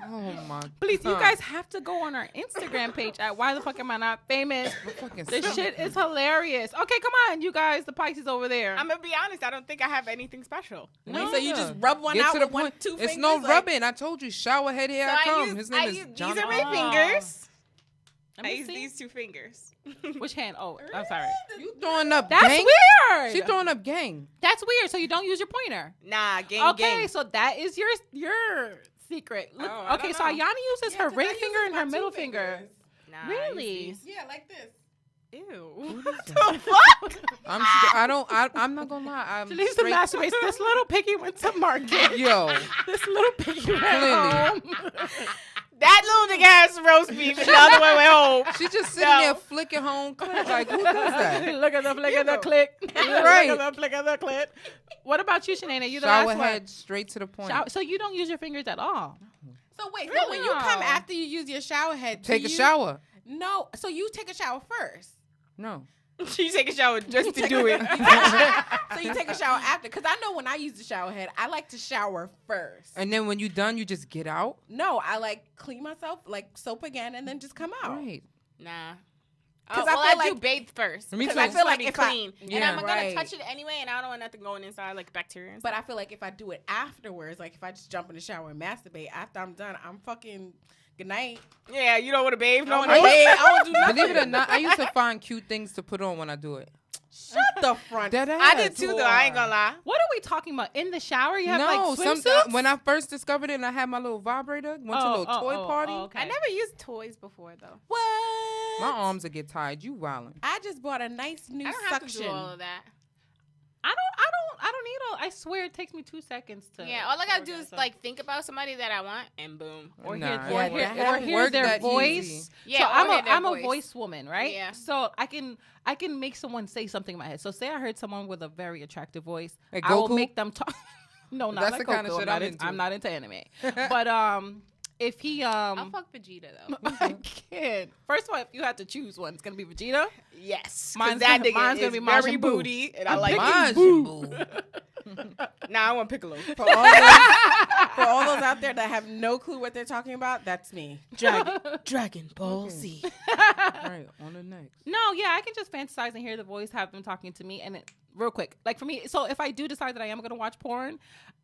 Speaker 3: Oh, my
Speaker 1: Please, you
Speaker 3: God.
Speaker 1: guys have to go on our Instagram page at Why the Fuck Am I Not Famous?
Speaker 3: Fucking
Speaker 1: This
Speaker 3: stop.
Speaker 1: shit is hilarious. Okay, come on, you guys. The Pisces over there.
Speaker 5: I'm gonna be honest. I don't think I have anything special.
Speaker 7: Wait, so you just rub one
Speaker 3: Get
Speaker 7: out
Speaker 3: to the
Speaker 7: with one,
Speaker 3: point.
Speaker 7: two fingers?
Speaker 3: It's no
Speaker 7: like-
Speaker 3: rubbing. I told you, shower head, here I come. His name is John.
Speaker 5: These are
Speaker 1: Oh.
Speaker 5: my fingers.
Speaker 1: Let
Speaker 5: I
Speaker 1: me
Speaker 5: use
Speaker 1: see.
Speaker 5: these two fingers.
Speaker 1: Which hand? Oh, I'm sorry.
Speaker 3: You throwing up
Speaker 1: That's
Speaker 3: gang?
Speaker 1: weird.
Speaker 3: She throwing up gang.
Speaker 1: That's weird. So you don't use your pointer.
Speaker 5: Nah, gang,
Speaker 1: Okay,
Speaker 5: gang.
Speaker 1: so that is your secret. Look,
Speaker 5: Oh, I
Speaker 1: okay,
Speaker 5: don't
Speaker 1: so
Speaker 5: know.
Speaker 1: Ayana uses
Speaker 7: Yeah,
Speaker 1: her
Speaker 7: 'cause
Speaker 1: ring
Speaker 7: I use
Speaker 1: finger and
Speaker 7: my
Speaker 1: her
Speaker 7: two
Speaker 1: middle
Speaker 7: fingers.
Speaker 1: finger.
Speaker 5: Nah, I use
Speaker 1: Really?
Speaker 5: these.
Speaker 7: Yeah, like this.
Speaker 5: Ew.
Speaker 3: I'm not gonna lie. I'm
Speaker 1: She needs to
Speaker 3: straight-
Speaker 1: masturbate. This little piggy went to market.
Speaker 3: Yo,
Speaker 1: This little piggy went
Speaker 3: Clearly.
Speaker 1: home.
Speaker 5: That little nigga has roast beef and the other one went home.
Speaker 3: she just sitting
Speaker 5: No.
Speaker 3: there flicking home clip. Like, who does that?
Speaker 1: Look at the flick of the click.
Speaker 3: Right.
Speaker 1: Look at the flick of the clip. What about you, Shanae? You the
Speaker 3: Shower
Speaker 1: last
Speaker 3: head
Speaker 1: one.
Speaker 3: straight to the point.
Speaker 1: So you don't use your fingers at all.
Speaker 7: So wait, so when you come
Speaker 1: Wow.
Speaker 7: after you use your shower head,
Speaker 3: Take a
Speaker 7: you,
Speaker 3: shower.
Speaker 7: No. So you take a shower first.
Speaker 3: No.
Speaker 5: She take a shower just to do it.
Speaker 7: So you take a shower after. Because I know when I use the shower head, I like to shower first.
Speaker 3: And then when you done, you just get out?
Speaker 7: No, I like clean myself, like soap again, and then just come out.
Speaker 3: Right.
Speaker 5: Nah.
Speaker 7: 'Cause
Speaker 5: Well,
Speaker 7: I feel
Speaker 5: I do
Speaker 7: like-
Speaker 5: bathe first.
Speaker 3: Me
Speaker 5: Because
Speaker 3: too.
Speaker 5: I
Speaker 3: I
Speaker 5: feel
Speaker 7: feel
Speaker 5: like
Speaker 7: like
Speaker 5: it's
Speaker 7: if I-
Speaker 5: clean. and
Speaker 3: Yeah,
Speaker 5: I'm going to
Speaker 7: right.
Speaker 5: touch it anyway, and I don't want nothing going inside, like bacteria and
Speaker 7: But
Speaker 5: stuff.
Speaker 7: I feel like if I do it afterwards, like if I just jump in the shower and masturbate, after I'm done, I'm fucking good night.
Speaker 5: Yeah, you don't want to bathe no
Speaker 7: I
Speaker 5: more.
Speaker 7: don't wanna do nothing.
Speaker 3: Believe it or not, I used to find cute things to put on when I do it.
Speaker 7: Shut the front.
Speaker 3: Dead ass.
Speaker 5: I did too, though. I ain't going to lie.
Speaker 1: What are we talking about? In the shower? You have
Speaker 3: No,
Speaker 1: like swimsuits?
Speaker 3: when I first discovered it and I had my little vibrator, went to a little toy party,
Speaker 1: okay.
Speaker 5: I never used toys before, though.
Speaker 7: What?
Speaker 3: my arms would get tired. You wildin'.
Speaker 7: I just bought a nice new
Speaker 5: I don't have
Speaker 7: suction.
Speaker 5: to do all of that.
Speaker 1: I don't need all. I swear it takes me 2 seconds to.
Speaker 5: Yeah, all I gotta do is
Speaker 1: orgasm.
Speaker 5: like think about somebody that I want, and boom.
Speaker 1: or
Speaker 3: Nah,
Speaker 1: hear,
Speaker 3: yeah,
Speaker 1: or
Speaker 3: that
Speaker 1: hear,
Speaker 3: doesn't
Speaker 1: or hear
Speaker 3: work
Speaker 1: their
Speaker 3: that
Speaker 1: voice.
Speaker 3: easy.
Speaker 5: Yeah,
Speaker 1: so
Speaker 5: or hear their
Speaker 1: I'm a
Speaker 5: voice.
Speaker 1: voice woman, right?
Speaker 5: Yeah.
Speaker 1: So I can make someone say something in my head. So say I heard someone with a very attractive voice,
Speaker 3: Like
Speaker 1: I will
Speaker 3: Goku?
Speaker 1: make them talk. No, not
Speaker 3: That's
Speaker 1: like
Speaker 3: the kind of
Speaker 1: Goku.
Speaker 3: shit
Speaker 1: I'm
Speaker 3: I'm
Speaker 1: not
Speaker 3: into.
Speaker 1: I'm not into anime. But if he
Speaker 5: I'll fuck Vegeta though.
Speaker 1: I can't. First of all, if you had to choose one, it's gonna be Vegeta.
Speaker 5: Yes,
Speaker 1: Mine's
Speaker 5: that
Speaker 1: gonna-
Speaker 5: nigga
Speaker 1: mine's gonna
Speaker 5: is
Speaker 1: be
Speaker 5: very
Speaker 1: Majin Buu.
Speaker 5: booty, and I
Speaker 1: I'm
Speaker 5: like
Speaker 1: picking
Speaker 3: Majin Buu.
Speaker 5: Nah, I want Piccolo.
Speaker 7: For all those out there that have no clue what they're talking about, that's me.
Speaker 5: Dragon Ball Z.
Speaker 3: Right, on the next.
Speaker 1: No, yeah, I can just fantasize and hear the voice, have them talking to me, and it real quick. Like for me, so if I do decide that I am gonna watch porn,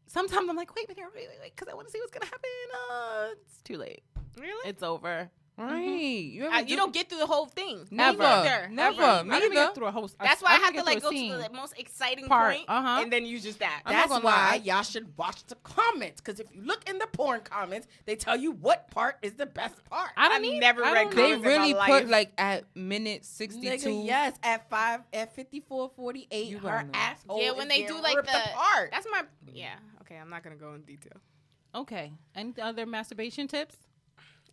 Speaker 1: sometimes I'm like, wait, because I want to see what's gonna happen. It's too late.
Speaker 5: Really?
Speaker 1: It's over.
Speaker 3: Right. You
Speaker 5: You don't get through the whole thing.
Speaker 3: Never.
Speaker 5: Neither.
Speaker 3: Never.
Speaker 1: I didn't even
Speaker 3: Neither.
Speaker 1: get through a whole.
Speaker 5: That's why I have
Speaker 1: didn't
Speaker 5: to
Speaker 1: get
Speaker 5: like
Speaker 1: through
Speaker 5: go
Speaker 1: a scene.
Speaker 5: to the most exciting
Speaker 1: Part,
Speaker 5: point,
Speaker 1: uh-huh.
Speaker 5: and then use just that.
Speaker 3: I'm not
Speaker 7: That's
Speaker 3: gonna
Speaker 7: why
Speaker 3: lie.
Speaker 7: y'all should watch the comments. Because if you look in the porn comments, they tell you what part is the best part.
Speaker 1: I don't
Speaker 5: I've
Speaker 1: need.
Speaker 5: never
Speaker 1: I
Speaker 5: read
Speaker 1: don't
Speaker 3: They
Speaker 5: comments in
Speaker 3: really
Speaker 5: my
Speaker 3: put
Speaker 5: life.
Speaker 3: like at minute 62.
Speaker 7: Nigga, yes, at 54:48,
Speaker 3: You
Speaker 7: her
Speaker 3: gotta know.
Speaker 7: asshole.
Speaker 5: Yeah, when
Speaker 7: is
Speaker 5: they
Speaker 7: getting
Speaker 5: do like
Speaker 7: ripped
Speaker 5: the
Speaker 7: apart.
Speaker 5: That's my Okay, I'm not gonna go in detail.
Speaker 1: Okay. Any other masturbation tips?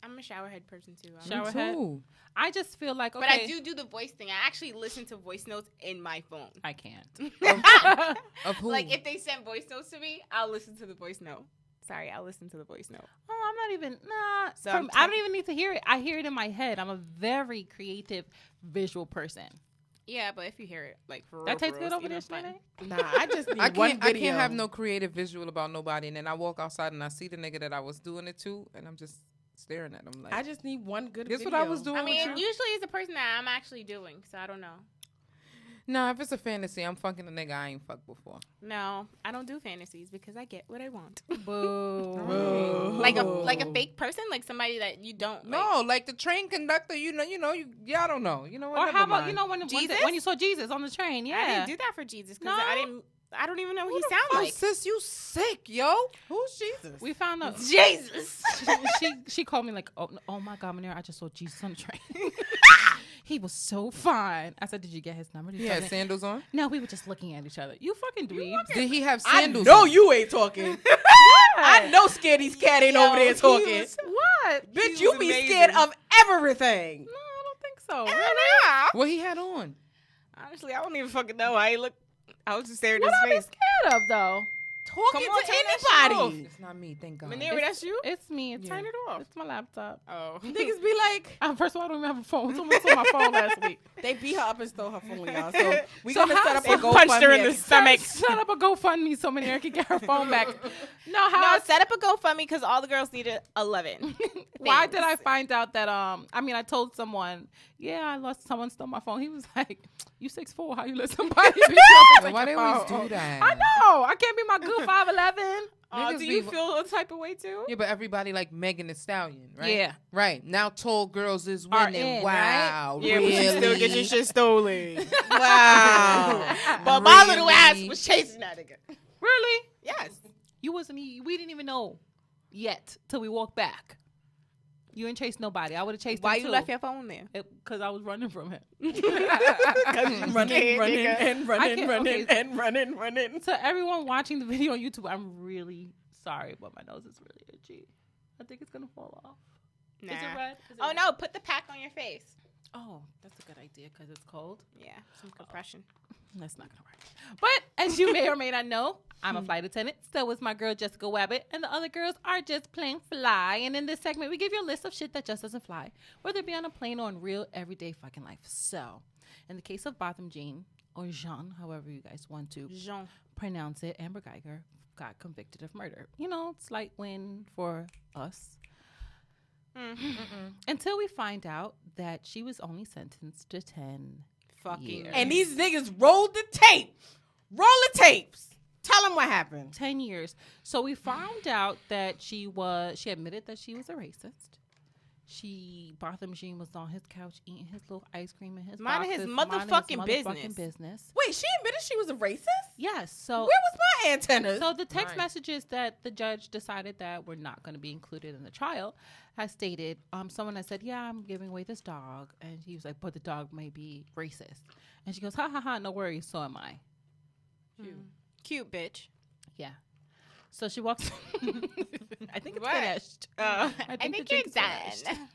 Speaker 5: I'm a showerhead person too. I'm-
Speaker 1: Shower head.
Speaker 3: Too.
Speaker 1: I just feel like okay.
Speaker 5: But I do the voice thing. I actually listen to voice notes in my phone.
Speaker 1: I can't.
Speaker 3: Of who?
Speaker 5: Like if they send voice notes to me, I'll listen to the voice note. Sorry, I'll listen to the voice note.
Speaker 1: Oh, I'm not even. Nah.
Speaker 5: So
Speaker 1: I don't even need to hear it. I hear it in my head. I'm a very creative, visual person.
Speaker 5: Yeah, but if you hear it like for real,
Speaker 1: That tastes
Speaker 5: for
Speaker 1: good
Speaker 5: real,
Speaker 1: over there,
Speaker 5: it's even fun.
Speaker 1: Shanae?
Speaker 7: Nah, I just need
Speaker 3: I
Speaker 7: one
Speaker 3: can't. I
Speaker 7: video.
Speaker 3: can't have no creative visual about nobody, and then I walk outside and I see the nigga that I was doing it to, and I'm just staring at him like.
Speaker 7: I just need one good
Speaker 3: Guess
Speaker 7: video.
Speaker 3: what I was doing
Speaker 5: I mean,
Speaker 3: with
Speaker 5: it
Speaker 3: you?
Speaker 5: usually it's a person that I'm actually doing, so I don't know.
Speaker 3: Nah, if it's a fantasy, I'm fucking a nigga I ain't fucked before.
Speaker 5: No, I don't do fantasies because I get what I want.
Speaker 1: Boo.
Speaker 5: Like a fake person, like somebody that you don't. Like,
Speaker 3: No, like the train conductor. Y'all don't know. You know what?
Speaker 1: Or
Speaker 3: Never
Speaker 1: how about
Speaker 3: mind.
Speaker 1: when
Speaker 5: Jesus?
Speaker 1: when you saw Jesus on the train? Yeah.
Speaker 5: I didn't do that for Jesus because
Speaker 1: No?
Speaker 5: I don't even know what
Speaker 3: Who
Speaker 5: he
Speaker 3: the
Speaker 5: sounds
Speaker 3: fuck,
Speaker 5: like.
Speaker 3: sis, you sick, yo.
Speaker 7: Who's Jesus?
Speaker 1: We found out.
Speaker 5: Jesus.
Speaker 1: She called me like, oh my God, Manera, I just saw Jesus on the train. He was so fine. I said, did you get his number? Did
Speaker 3: He
Speaker 1: you
Speaker 3: had
Speaker 1: tell me?
Speaker 3: sandals on.
Speaker 1: No, we were just looking at each other. You fucking dweeb.
Speaker 3: Did he have
Speaker 7: I
Speaker 3: sandals?
Speaker 7: know
Speaker 3: on?
Speaker 7: you ain't talking. I know Scaredy's cat ain't over there talking.
Speaker 1: What?
Speaker 7: Bitch,
Speaker 5: He
Speaker 7: you
Speaker 5: was
Speaker 7: be
Speaker 5: amazing.
Speaker 7: scared of everything.
Speaker 1: No, I don't think so.
Speaker 5: Really?
Speaker 3: What he had on?
Speaker 5: Honestly, I don't even fucking know. I was just staring
Speaker 1: What
Speaker 5: at
Speaker 1: are
Speaker 5: his
Speaker 1: they
Speaker 5: face.
Speaker 1: scared of though?
Speaker 7: Talking
Speaker 5: Come on,
Speaker 7: to
Speaker 5: turn that shit
Speaker 7: anybody.
Speaker 3: It's not me, thank God.
Speaker 5: Manera, that's you?
Speaker 1: It's me. It's
Speaker 5: Turn it off.
Speaker 1: It's my laptop.
Speaker 5: Oh.
Speaker 7: Niggas be like,
Speaker 1: First of all, I don't even have a phone. Someone stole my phone last week.
Speaker 7: they beat her up and stole her phone, y'all. So we
Speaker 1: So
Speaker 7: gonna
Speaker 1: how-
Speaker 7: set up
Speaker 1: they
Speaker 7: a GoFundMe.
Speaker 5: punched her in the
Speaker 7: account.
Speaker 5: stomach.
Speaker 1: Set up a GoFundMe so Manera can get her phone back. No, how?
Speaker 5: No, set up a GoFundMe because all the girls needed 11.
Speaker 1: Why did I find out that I told someone, someone stole my phone. He was like, you 6'4", how you let somebody beat you up and
Speaker 3: Why
Speaker 1: take
Speaker 3: they
Speaker 1: your
Speaker 3: always
Speaker 1: phone?
Speaker 3: do that?
Speaker 1: I know. I can't be my good 5'11".
Speaker 3: Niggas
Speaker 5: Do you
Speaker 3: be-
Speaker 5: feel a type of way too?
Speaker 3: Yeah, but everybody like Megan Thee Stallion, right?
Speaker 1: Yeah.
Speaker 3: Right. Now tall girls is
Speaker 1: Are
Speaker 3: winning.
Speaker 1: in,
Speaker 3: Wow.
Speaker 5: Yeah,
Speaker 3: really?
Speaker 5: but you still get your shit stolen.
Speaker 7: Wow.
Speaker 5: But my little
Speaker 3: Really?
Speaker 5: ass was chasing that nigga.
Speaker 1: Really?
Speaker 5: Yes.
Speaker 1: You wasn't. We didn't even know yet till we walked back. You ain't chased nobody. I would have chased
Speaker 5: Why
Speaker 1: him
Speaker 5: you
Speaker 1: too.
Speaker 5: left your phone there?
Speaker 1: Because I was running from him.
Speaker 7: running, and
Speaker 1: running,
Speaker 7: running, running.
Speaker 1: To everyone watching the video on YouTube, I'm really sorry, but my nose is really itchy. I think it's gonna fall off.
Speaker 5: Nah.
Speaker 1: Is it red? Is it
Speaker 5: Oh
Speaker 1: red?
Speaker 5: no, put the pack on your face.
Speaker 1: Oh, that's a good idea because it's cold.
Speaker 5: Yeah, some compression.
Speaker 1: That's not gonna work. But as you may or may not know, I'm a flight attendant. So is my girl Jessica Wabbit, and the other girls are just plain fly. And in this segment, we give you a list of shit that just doesn't fly, whether it be on a plane or in real everyday fucking life. So, in the case of Botham Jean or Jean, however you guys want to pronounce it, Amber Guyger got convicted of murder. You know, slight win for us. Until we find out that she was only sentenced to 10 fucking years.
Speaker 7: And these niggas rolled the tape. Roll the tapes. Tell them what happened.
Speaker 1: 10 years. So we found out that she admitted that she was a racist. Botham Jean was on his couch eating his little ice cream and his
Speaker 5: Minding his
Speaker 1: boxes,
Speaker 5: motherfucking business.
Speaker 7: Wait, she admitted she was a racist?
Speaker 1: Yes. So
Speaker 7: where was my antennas?
Speaker 1: So the text messages that the judge decided that were not going to be included in the trial has stated, someone had said, yeah, I'm giving away this dog. And he was like, but the dog may be racist. And she goes, ha, ha, ha, no worries, so am I.
Speaker 5: Cute bitch.
Speaker 1: Yeah. So she walks. I think it's
Speaker 5: What?
Speaker 1: finished.
Speaker 5: I
Speaker 1: the
Speaker 5: think you're
Speaker 1: drink's
Speaker 5: done.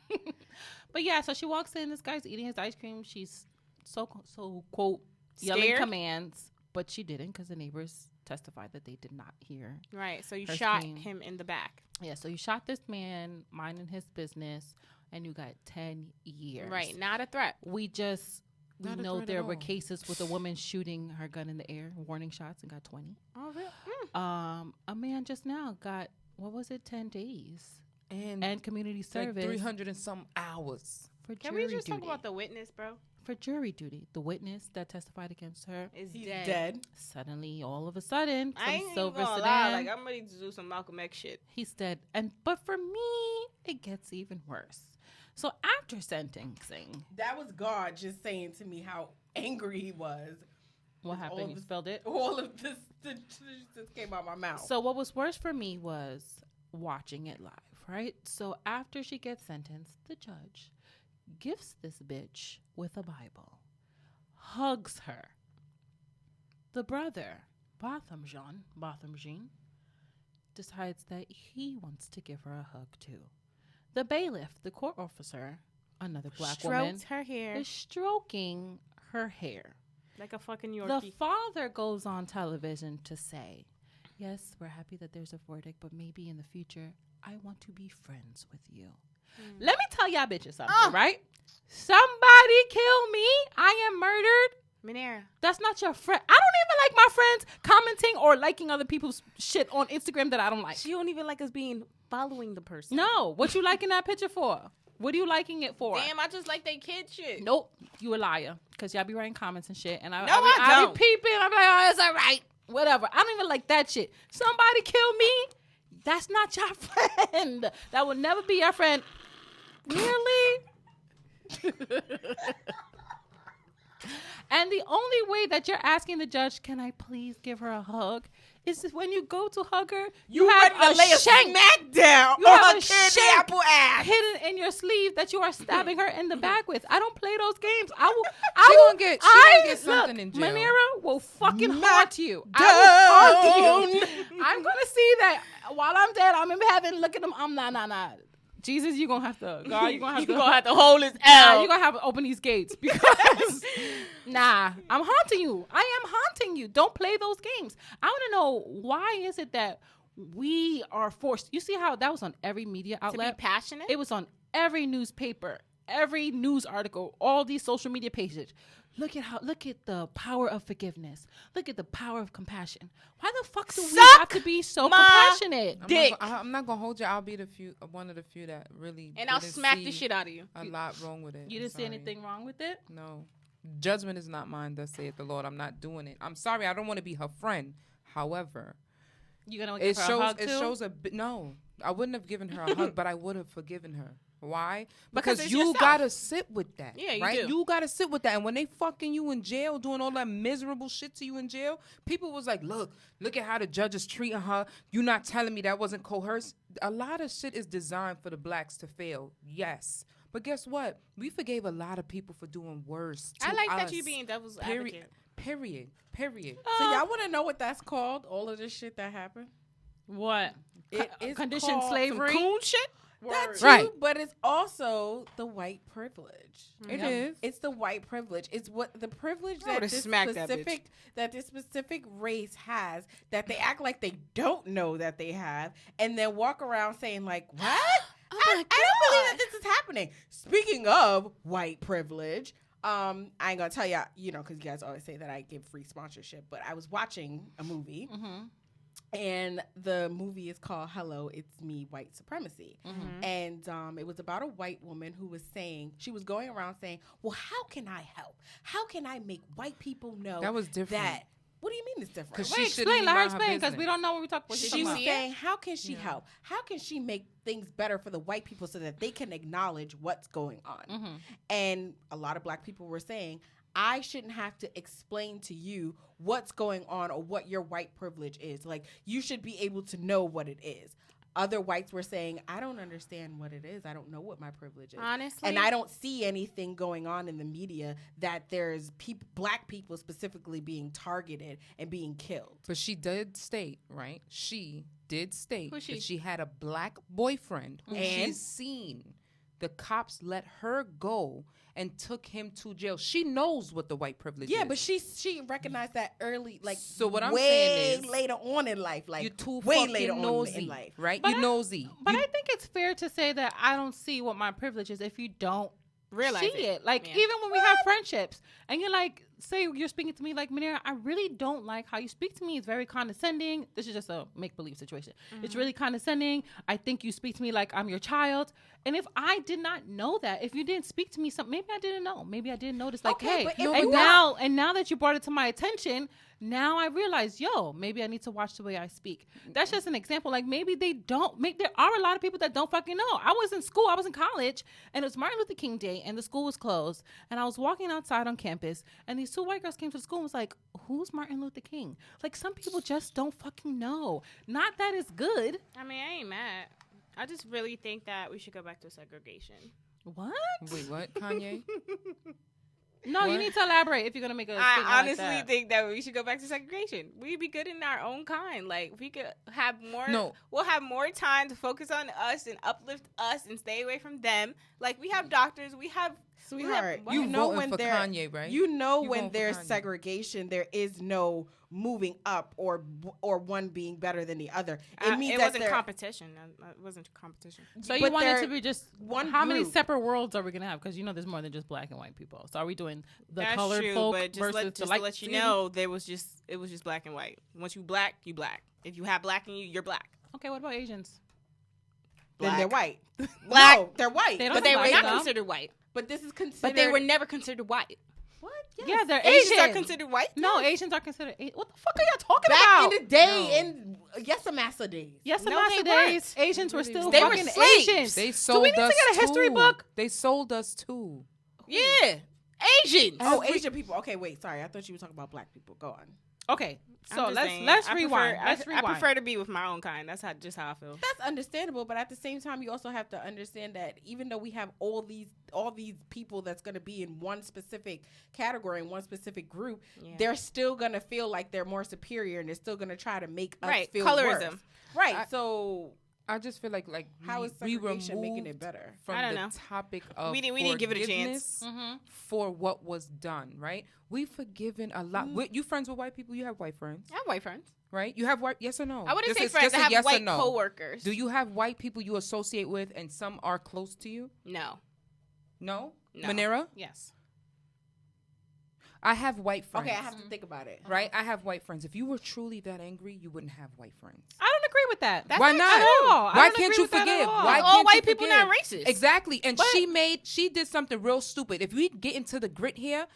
Speaker 1: finished. But yeah, so she walks in. This guy's eating his ice cream. She's so quote yelling
Speaker 5: Scared?
Speaker 1: commands, but she didn't because the neighbors testified that they did not hear.
Speaker 5: Right, so you
Speaker 1: her
Speaker 5: shot
Speaker 1: scream.
Speaker 5: him in the back.
Speaker 1: Yeah, so you shot this man minding his business, and you got 10 years.
Speaker 5: Right, not a threat.
Speaker 1: We
Speaker 3: Not a
Speaker 1: know
Speaker 3: threat
Speaker 1: there
Speaker 3: at
Speaker 1: were
Speaker 3: all.
Speaker 1: cases with a woman shooting her gun in the air, warning shots, and got 20.
Speaker 5: Oh, really?
Speaker 1: A man just now got, 10 days
Speaker 3: And
Speaker 1: community
Speaker 3: it's like
Speaker 1: service
Speaker 3: 300 and some hours.
Speaker 1: for
Speaker 5: Can
Speaker 1: jury
Speaker 5: we just
Speaker 1: duty.
Speaker 5: talk about the witness, bro?
Speaker 1: For jury duty, the witness that testified against her,
Speaker 5: Is
Speaker 7: He's
Speaker 5: dead.
Speaker 7: dead.
Speaker 1: suddenly, all of a sudden,
Speaker 5: I
Speaker 1: some
Speaker 5: ain't even
Speaker 1: silver
Speaker 5: gonna
Speaker 1: sedan,
Speaker 5: lie. Like, I'm ready to do some Malcolm X shit.
Speaker 1: he's dead. But for me, it gets even worse. So after sentencing,
Speaker 7: That was God just saying to me how angry he was.
Speaker 1: what
Speaker 7: All
Speaker 1: happened?
Speaker 7: of
Speaker 1: You
Speaker 7: this-
Speaker 1: spelled it?
Speaker 7: All of this just came out my mouth.
Speaker 1: So what was worse for me was watching it live, right? So after she gets sentenced, the judge gifts this bitch with a Bible, hugs her. The brother, Botham Jean, decides that he wants to give her a hug too. The bailiff, the court officer, another black woman,
Speaker 5: Strokes her hair
Speaker 1: is stroking her hair.
Speaker 5: like a fucking
Speaker 1: The
Speaker 5: Yorkie.
Speaker 1: father goes on television to say, yes, we're happy that there's a verdict, but maybe in the future, I want to be friends with you. Let me tell y'all bitches something, right? Somebody kill me. I am murdered.
Speaker 5: Minera.
Speaker 1: That's not your friend. I don't even like my friends commenting or liking other people's shit on Instagram that I don't like.
Speaker 5: She don't even like us following the person.
Speaker 1: No. What you liking that picture for? What are you liking it for?
Speaker 5: Damn, I just like they kid shit.
Speaker 1: Nope, you a liar. Because y'all be writing comments and shit. And I
Speaker 5: don't.
Speaker 1: be peeping. I'm like, oh, it's all right. Whatever. I don't even like that shit. Somebody kill me. That's not your friend. That will never be your friend. Really? And the only way that you're asking the judge, can I please give her a hug, is when you go to hug her, you have
Speaker 7: ready to lay a
Speaker 1: shank
Speaker 7: smack down
Speaker 1: You
Speaker 7: on
Speaker 1: have
Speaker 7: her
Speaker 1: a
Speaker 7: candy
Speaker 1: shank
Speaker 7: apple ass.
Speaker 1: hidden in your sleeve that you are stabbing her in the back with. I don't play those games.
Speaker 3: She gonna get something in jail.
Speaker 1: Manera will fucking haunt you. I will haunt you. I'm gonna see that while I'm dead. I'm in heaven. Look at them. I'm nah. Jesus, you're gonna have to. God, you're gonna have to.
Speaker 5: hold his
Speaker 1: You're gonna have to open these gates because I'm haunting you. I am haunting you. Don't play those games. I want to know, why is it that we are forced? You see how that was on every media outlet?
Speaker 5: To be passionate?
Speaker 1: It was on every newspaper, every news article, all these social media pages. Look at the power of forgiveness. Look at the power of compassion. Why the fuck do we have to be so compassionate?
Speaker 3: I'm not gonna hold you. I'll be one of the few that really.
Speaker 5: And I'll
Speaker 3: didn't
Speaker 5: smack
Speaker 3: see
Speaker 5: the shit out of you.
Speaker 3: A lot wrong with it.
Speaker 1: You
Speaker 3: I'm
Speaker 1: didn't see
Speaker 3: sorry.
Speaker 1: anything wrong with it?
Speaker 3: No, judgment is not mine. Thus saith the Lord. I'm not doing it. I'm sorry. I don't want to be her friend. However,
Speaker 1: You gonna give her a hug
Speaker 3: it
Speaker 1: too?
Speaker 3: shows a bit. No, I wouldn't have given her a hug, but I would have forgiven her. Why?
Speaker 5: Because
Speaker 3: Because
Speaker 5: it's
Speaker 3: you
Speaker 5: yourself.
Speaker 3: gotta sit with that.
Speaker 5: Yeah, you
Speaker 3: right?
Speaker 5: do.
Speaker 3: You gotta sit with that. And when they fucking you in jail, doing all that miserable shit to you in jail, people was like, look at how the judge is treating her. You not telling me that wasn't coerced. A lot of shit is designed for the blacks to fail. Yes. But guess what? We forgave a lot of people for doing worse to
Speaker 5: I like that
Speaker 3: us.
Speaker 5: you being devil's
Speaker 3: Period.
Speaker 5: advocate.
Speaker 3: Period.
Speaker 7: So y'all want to know what that's called? All of this shit that happened?
Speaker 1: What?
Speaker 7: It is
Speaker 1: Conditioned
Speaker 7: called
Speaker 1: slavery?
Speaker 5: Coon shit?
Speaker 7: That too,
Speaker 3: Right.
Speaker 7: but it's also the white privilege.
Speaker 3: It is.
Speaker 7: It's the white privilege. It's what the privilege
Speaker 5: I
Speaker 7: that
Speaker 5: would've
Speaker 7: this
Speaker 5: smacked that bitch.
Speaker 7: specific race has that they act like they don't know that they have, and then walk around saying like, "What? I don't believe that this is happening." Speaking of white privilege, I ain't gonna tell y'all, because you guys always say that I give free sponsorship, but I was watching a movie. And the movie is called Hello, It's Me, White Supremacy. And it was about a white woman who was saying, she was going around saying, well, how can I help? How can I make white people know
Speaker 3: That was different.
Speaker 7: What do you mean it's different?
Speaker 3: 'Cause
Speaker 1: Wait,
Speaker 3: she shouldn't
Speaker 1: explain. Let her
Speaker 3: mind her
Speaker 1: explain because
Speaker 3: business.
Speaker 1: we don't know what we talk about.
Speaker 7: She was saying, how can she help? How can she make things better for the white people so that they can acknowledge what's going on? And a lot of black people were saying, I shouldn't have to explain to you what's going on or what your white privilege is. Like, you should be able to know what it is. Other whites were saying, I don't understand what it is. I don't know what my privilege is.
Speaker 5: Honestly.
Speaker 7: And I don't see anything going on in the media that there's black people specifically being targeted and being killed.
Speaker 3: But she did state, right? She did state
Speaker 5: Who's she?
Speaker 3: that she had a black boyfriend who she's seen. The cops let her go and took him to jail. She knows what the white privilege is.
Speaker 7: Yeah, but she recognized that early, like,
Speaker 3: So what I'm
Speaker 7: way
Speaker 3: saying is,
Speaker 7: later on in life, like,
Speaker 3: you too
Speaker 7: way
Speaker 3: fucking
Speaker 7: later
Speaker 3: nosy,
Speaker 7: on in life.
Speaker 3: right?
Speaker 1: But
Speaker 3: You nosy.
Speaker 1: But I think it's fair to say that I don't see what my privilege is if you don't
Speaker 5: Realize
Speaker 1: see
Speaker 5: it.
Speaker 1: Like,
Speaker 5: Yeah.
Speaker 1: even when we have friendships and you're like, say you're speaking to me like, Manera, I really don't like how you speak to me. It's very condescending. This is just a make-believe situation. It's really condescending. I think you speak to me like I'm your child. And if I did not know that, if you didn't speak to me, maybe I didn't know. Maybe I didn't notice. Like,
Speaker 7: Okay,
Speaker 1: hey,
Speaker 7: but if
Speaker 1: and
Speaker 7: you
Speaker 1: now that you brought it to my attention, now I realize, maybe I need to watch the way I speak. That's just an example. Like, maybe they don't there are a lot of people that don't fucking know. I was in school, I was in college, and it was Martin Luther King Day, and the school was closed. And I was walking outside on campus, and these two white girls came to the school and was like, who's Martin Luther King? Like, some people just don't fucking know. Not that it's good.
Speaker 5: I mean, I ain't mad. I just really think that we should go back to segregation.
Speaker 1: What?
Speaker 3: Wait, what, Kanye?
Speaker 1: No, you
Speaker 3: What?
Speaker 1: need to elaborate if you're gonna make a statement
Speaker 5: I honestly
Speaker 1: like that.
Speaker 5: think that we should go back to segregation. We'd be good in our own kind. Like, we could have more.
Speaker 3: No.
Speaker 5: We'll have more time to focus on us and uplift us and stay away from them. Like, we have doctors. We have.
Speaker 7: Sweetheart,
Speaker 3: You
Speaker 7: you know
Speaker 3: voting
Speaker 7: when
Speaker 3: for
Speaker 7: there,
Speaker 3: Kanye, right?
Speaker 7: You know
Speaker 3: You
Speaker 7: when
Speaker 3: voting for
Speaker 7: there's
Speaker 3: Kanye.
Speaker 7: segregation, there is no moving up or one being better than the other. It means
Speaker 5: it
Speaker 7: that
Speaker 5: wasn't
Speaker 7: there-
Speaker 5: competition. It wasn't competition.
Speaker 1: So you
Speaker 7: But
Speaker 1: want it
Speaker 7: they're
Speaker 1: to be just
Speaker 7: one
Speaker 1: How many
Speaker 7: group.
Speaker 1: separate worlds are we gonna have? Because there's more than just black and white people. So are we doing the
Speaker 5: That's
Speaker 1: colored
Speaker 5: true,
Speaker 1: folk
Speaker 5: but just
Speaker 1: versus
Speaker 5: let,
Speaker 1: the
Speaker 5: just
Speaker 1: light?
Speaker 5: to let you
Speaker 1: skin?
Speaker 5: know, it was just black and white. Once you black, you black. If you have black in you, you're black.
Speaker 1: Okay, what about Asians?
Speaker 7: then they're white.
Speaker 5: Black.
Speaker 7: No, they're white.
Speaker 1: They don't
Speaker 5: But they
Speaker 1: have
Speaker 5: were
Speaker 1: white,
Speaker 5: not
Speaker 1: though.
Speaker 5: considered white.
Speaker 7: But this is considered.
Speaker 5: But they were never considered white.
Speaker 7: what?
Speaker 1: Yeah, they're
Speaker 5: Asians
Speaker 1: Asian.
Speaker 5: are considered white.
Speaker 1: No, Asians are considered. What the fuck are y'all talking
Speaker 7: back
Speaker 1: about?
Speaker 7: in the day in Massa days.
Speaker 1: Yes,
Speaker 5: No,
Speaker 1: Amasa
Speaker 5: they
Speaker 1: days, Asians were still
Speaker 5: They were
Speaker 1: fucking
Speaker 5: slaves.
Speaker 1: Asians.
Speaker 3: They
Speaker 1: Do
Speaker 3: sold
Speaker 1: we need
Speaker 3: us
Speaker 1: to get a history
Speaker 3: too.
Speaker 1: book?
Speaker 3: They sold us too.
Speaker 5: Yeah, Asians.
Speaker 7: Oh, Asian people. Okay, wait. Sorry, I thought you were talking about black people. Go on.
Speaker 1: Okay,
Speaker 5: I'm
Speaker 1: so
Speaker 5: just
Speaker 1: let's
Speaker 5: saying,
Speaker 1: let's
Speaker 5: I
Speaker 1: rewind.
Speaker 5: prefer-
Speaker 1: Let's
Speaker 5: I
Speaker 1: rewind.
Speaker 5: prefer to be with my own kind. That's just how I feel.
Speaker 7: That's understandable, but at the same time, you also have to understand that even though we have all these people that's going to be in one specific category, in one specific group,
Speaker 5: Yeah.
Speaker 7: they're still going to feel like they're more superior, and they're still going to try to make us
Speaker 5: Right,
Speaker 7: feel
Speaker 5: colorism.
Speaker 7: worse. Right. So
Speaker 3: I just feel like
Speaker 7: how is
Speaker 3: we
Speaker 7: segregation making it
Speaker 3: removed
Speaker 7: better?
Speaker 3: from
Speaker 5: I don't
Speaker 3: the
Speaker 5: know.
Speaker 3: topic of
Speaker 5: We didn't give it a chance.
Speaker 3: forgiveness for what was done, right? We've forgiven a lot. You friends with white people? You have white friends,
Speaker 5: I have white friends.
Speaker 3: right? You have white? Yes or no?
Speaker 5: I wouldn't
Speaker 3: Just
Speaker 5: say
Speaker 3: a-
Speaker 5: friends.
Speaker 3: just
Speaker 5: I
Speaker 3: a
Speaker 5: have
Speaker 3: yes or
Speaker 5: white
Speaker 3: no.
Speaker 5: coworkers.
Speaker 3: Do you have white people you associate with, and some are close to you?
Speaker 5: No.
Speaker 3: No,
Speaker 5: No.
Speaker 3: Manera?
Speaker 1: Yes.
Speaker 3: I have white friends.
Speaker 7: Okay, I have to think about it.
Speaker 3: Right, I have white friends. If you were truly that angry, you wouldn't have white friends.
Speaker 1: I don't agree with that. That's
Speaker 3: Why not?
Speaker 1: At all. I
Speaker 3: Why
Speaker 1: don't
Speaker 3: can't
Speaker 1: agree
Speaker 3: you
Speaker 1: with that at
Speaker 3: forgive?
Speaker 1: all.
Speaker 3: Why
Speaker 5: all
Speaker 3: can't
Speaker 5: white
Speaker 3: you
Speaker 5: people
Speaker 3: forgive?
Speaker 5: not racist.
Speaker 3: Exactly. And
Speaker 1: But-
Speaker 3: she did something real stupid. If we get into the grit here,